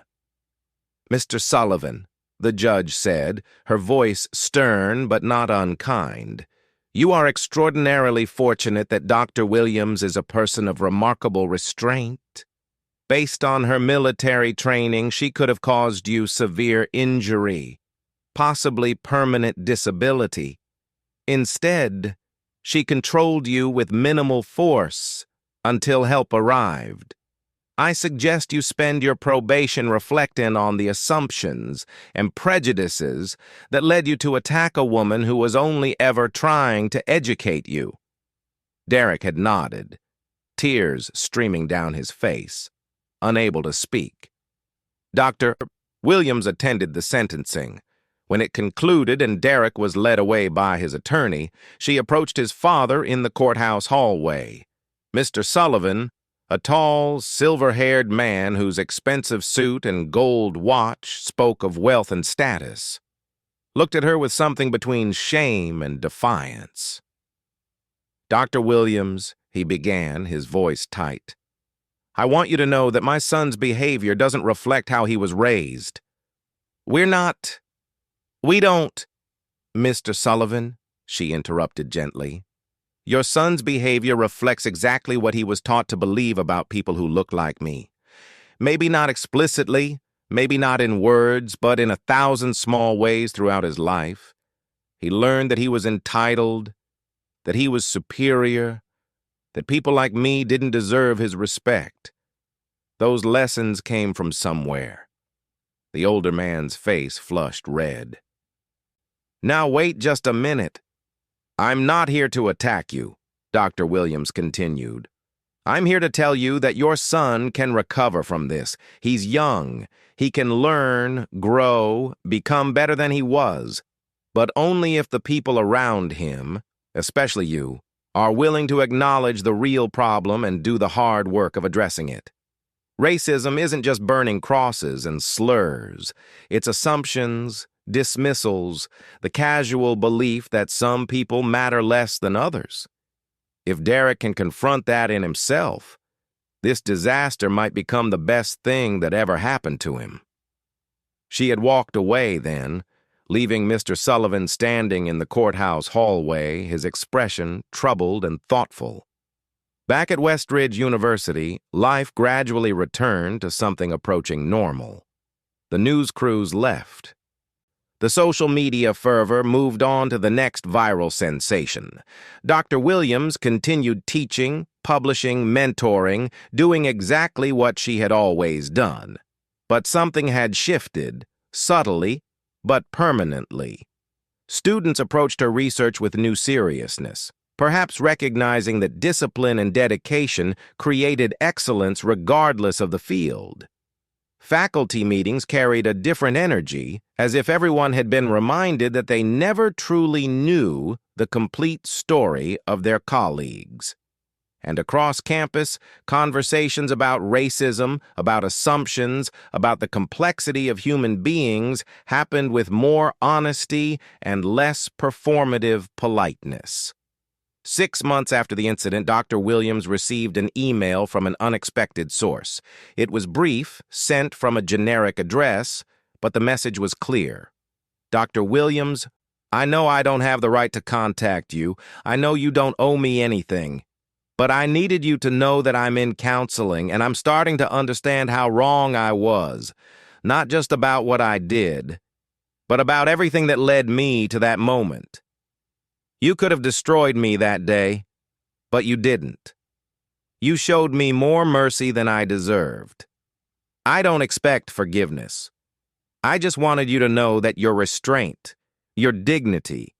"Mr. Sullivan," the judge said, her voice stern but not unkind, "you are extraordinarily fortunate that Dr. Williams is a person of remarkable restraint. Based on her military training, she could have caused you severe injury, possibly permanent disability. Instead, she controlled you with minimal force until help arrived. I suggest you spend your probation reflecting on the assumptions and prejudices that led you to attack a woman who was only ever trying to educate you." Derek had nodded, tears streaming down his face, unable to speak. Dr. Williams attended the sentencing. When it concluded and Derek was led away by his attorney, she approached his father in the courthouse hallway. Mr. Sullivan, a tall, silver-haired man whose expensive suit and gold watch spoke of wealth and status, looked at her with something between shame and defiance. "Dr. Williams," he began, his voice tight, "I want you to know that my son's behavior doesn't reflect how he was raised. We don't—" "Mr. Sullivan," she interrupted gently, "your son's behavior reflects exactly what he was taught to believe about people who look like me. Maybe not explicitly, maybe not in words, but in 1,000 small ways throughout his life. He learned that he was entitled, that he was superior, that people like me didn't deserve his respect. Those lessons came from somewhere." The older man's face flushed red. "Now wait just a minute. I'm not here to attack you," Dr. Williams continued. "I'm here to tell you that your son can recover from this. He's young. He can learn, grow, become better than he was, but only if the people around him, especially you, are willing to acknowledge the real problem and do the hard work of addressing it. Racism isn't just burning crosses and slurs. It's assumptions, dismissals, the casual belief that some people matter less than others. If Derek can confront that in himself, this disaster might become the best thing that ever happened to him." She had walked away then, leaving Mr. Sullivan standing in the courthouse hallway, his expression troubled and thoughtful. Back at Westridge University, life gradually returned to something approaching normal. The news crews left. The social media fervor moved on to the next viral sensation. Dr. Williams continued teaching, publishing, mentoring, doing exactly what she had always done. But something had shifted, subtly, but permanently. Students approached her research with new seriousness, perhaps recognizing that discipline and dedication created excellence regardless of the field. Faculty meetings carried a different energy, as if everyone had been reminded that they never truly knew the complete story of their colleagues. And across campus, conversations about racism, about assumptions, about the complexity of human beings happened with more honesty and less performative politeness. 6 months after the incident, Dr. Williams received an email from an unexpected source. It was brief, sent from a generic address, but the message was clear. Dr. Williams, I know I don't have the right to contact you. I know you don't owe me anything. But I needed you to know that I'm in counseling, and I'm starting to understand how wrong I was. Not just about what I did, but about everything that led me to that moment. You could have destroyed me that day, but you didn't. You showed me more mercy than I deserved. I don't expect forgiveness. I just wanted you to know that your restraint, your dignity,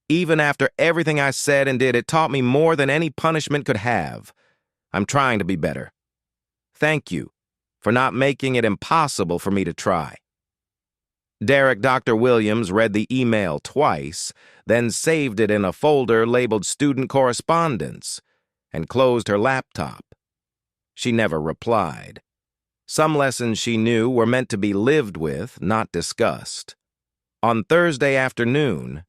even after everything I said and did, it taught me more than any punishment could have. I'm trying to be better. Thank you for not making it impossible for me to try. Dr. Williams read the email twice, then saved it in a folder labeled Student Correspondence, and closed her laptop. She never replied. Some lessons she knew were meant to be lived with, not discussed. On Thursday afternoon,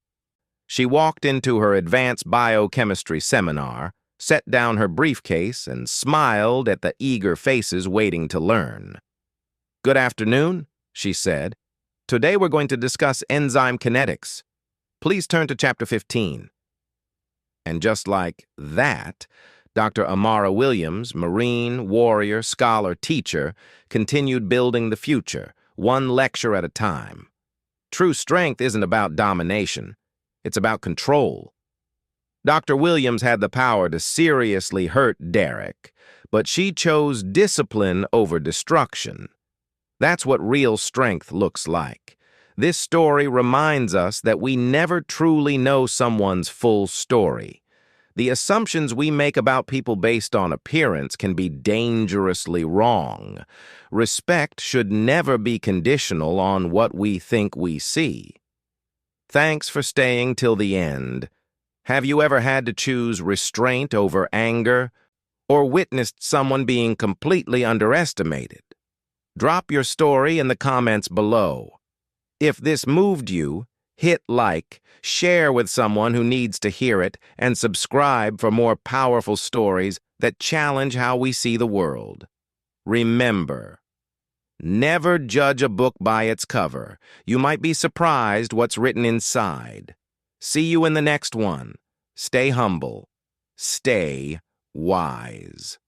she walked into her advanced biochemistry seminar, set down her briefcase, and smiled at the eager faces waiting to learn. "Good afternoon," she said. "Today we're going to discuss enzyme kinetics. Please turn to Chapter 15. And just like that, Dr. Amara Williams, Marine, warrior, scholar, teacher, continued building the future, one lecture at a time. True strength isn't about domination. It's about control. Dr. Williams had the power to seriously hurt Derek, but she chose discipline over destruction. That's what real strength looks like. This story reminds us that we never truly know someone's full story. The assumptions we make about people based on appearance can be dangerously wrong. Respect should never be conditional on what we think we see. Thanks for staying till the end. Have you ever had to choose restraint over anger, or witnessed someone being completely underestimated? Drop your story in the comments below. If this moved you, hit like, share with someone who needs to hear it, and subscribe for more powerful stories that challenge how we see the world. Remember, never judge a book by its cover. You might be surprised what's written inside. See you in the next one. Stay humble. Stay wise.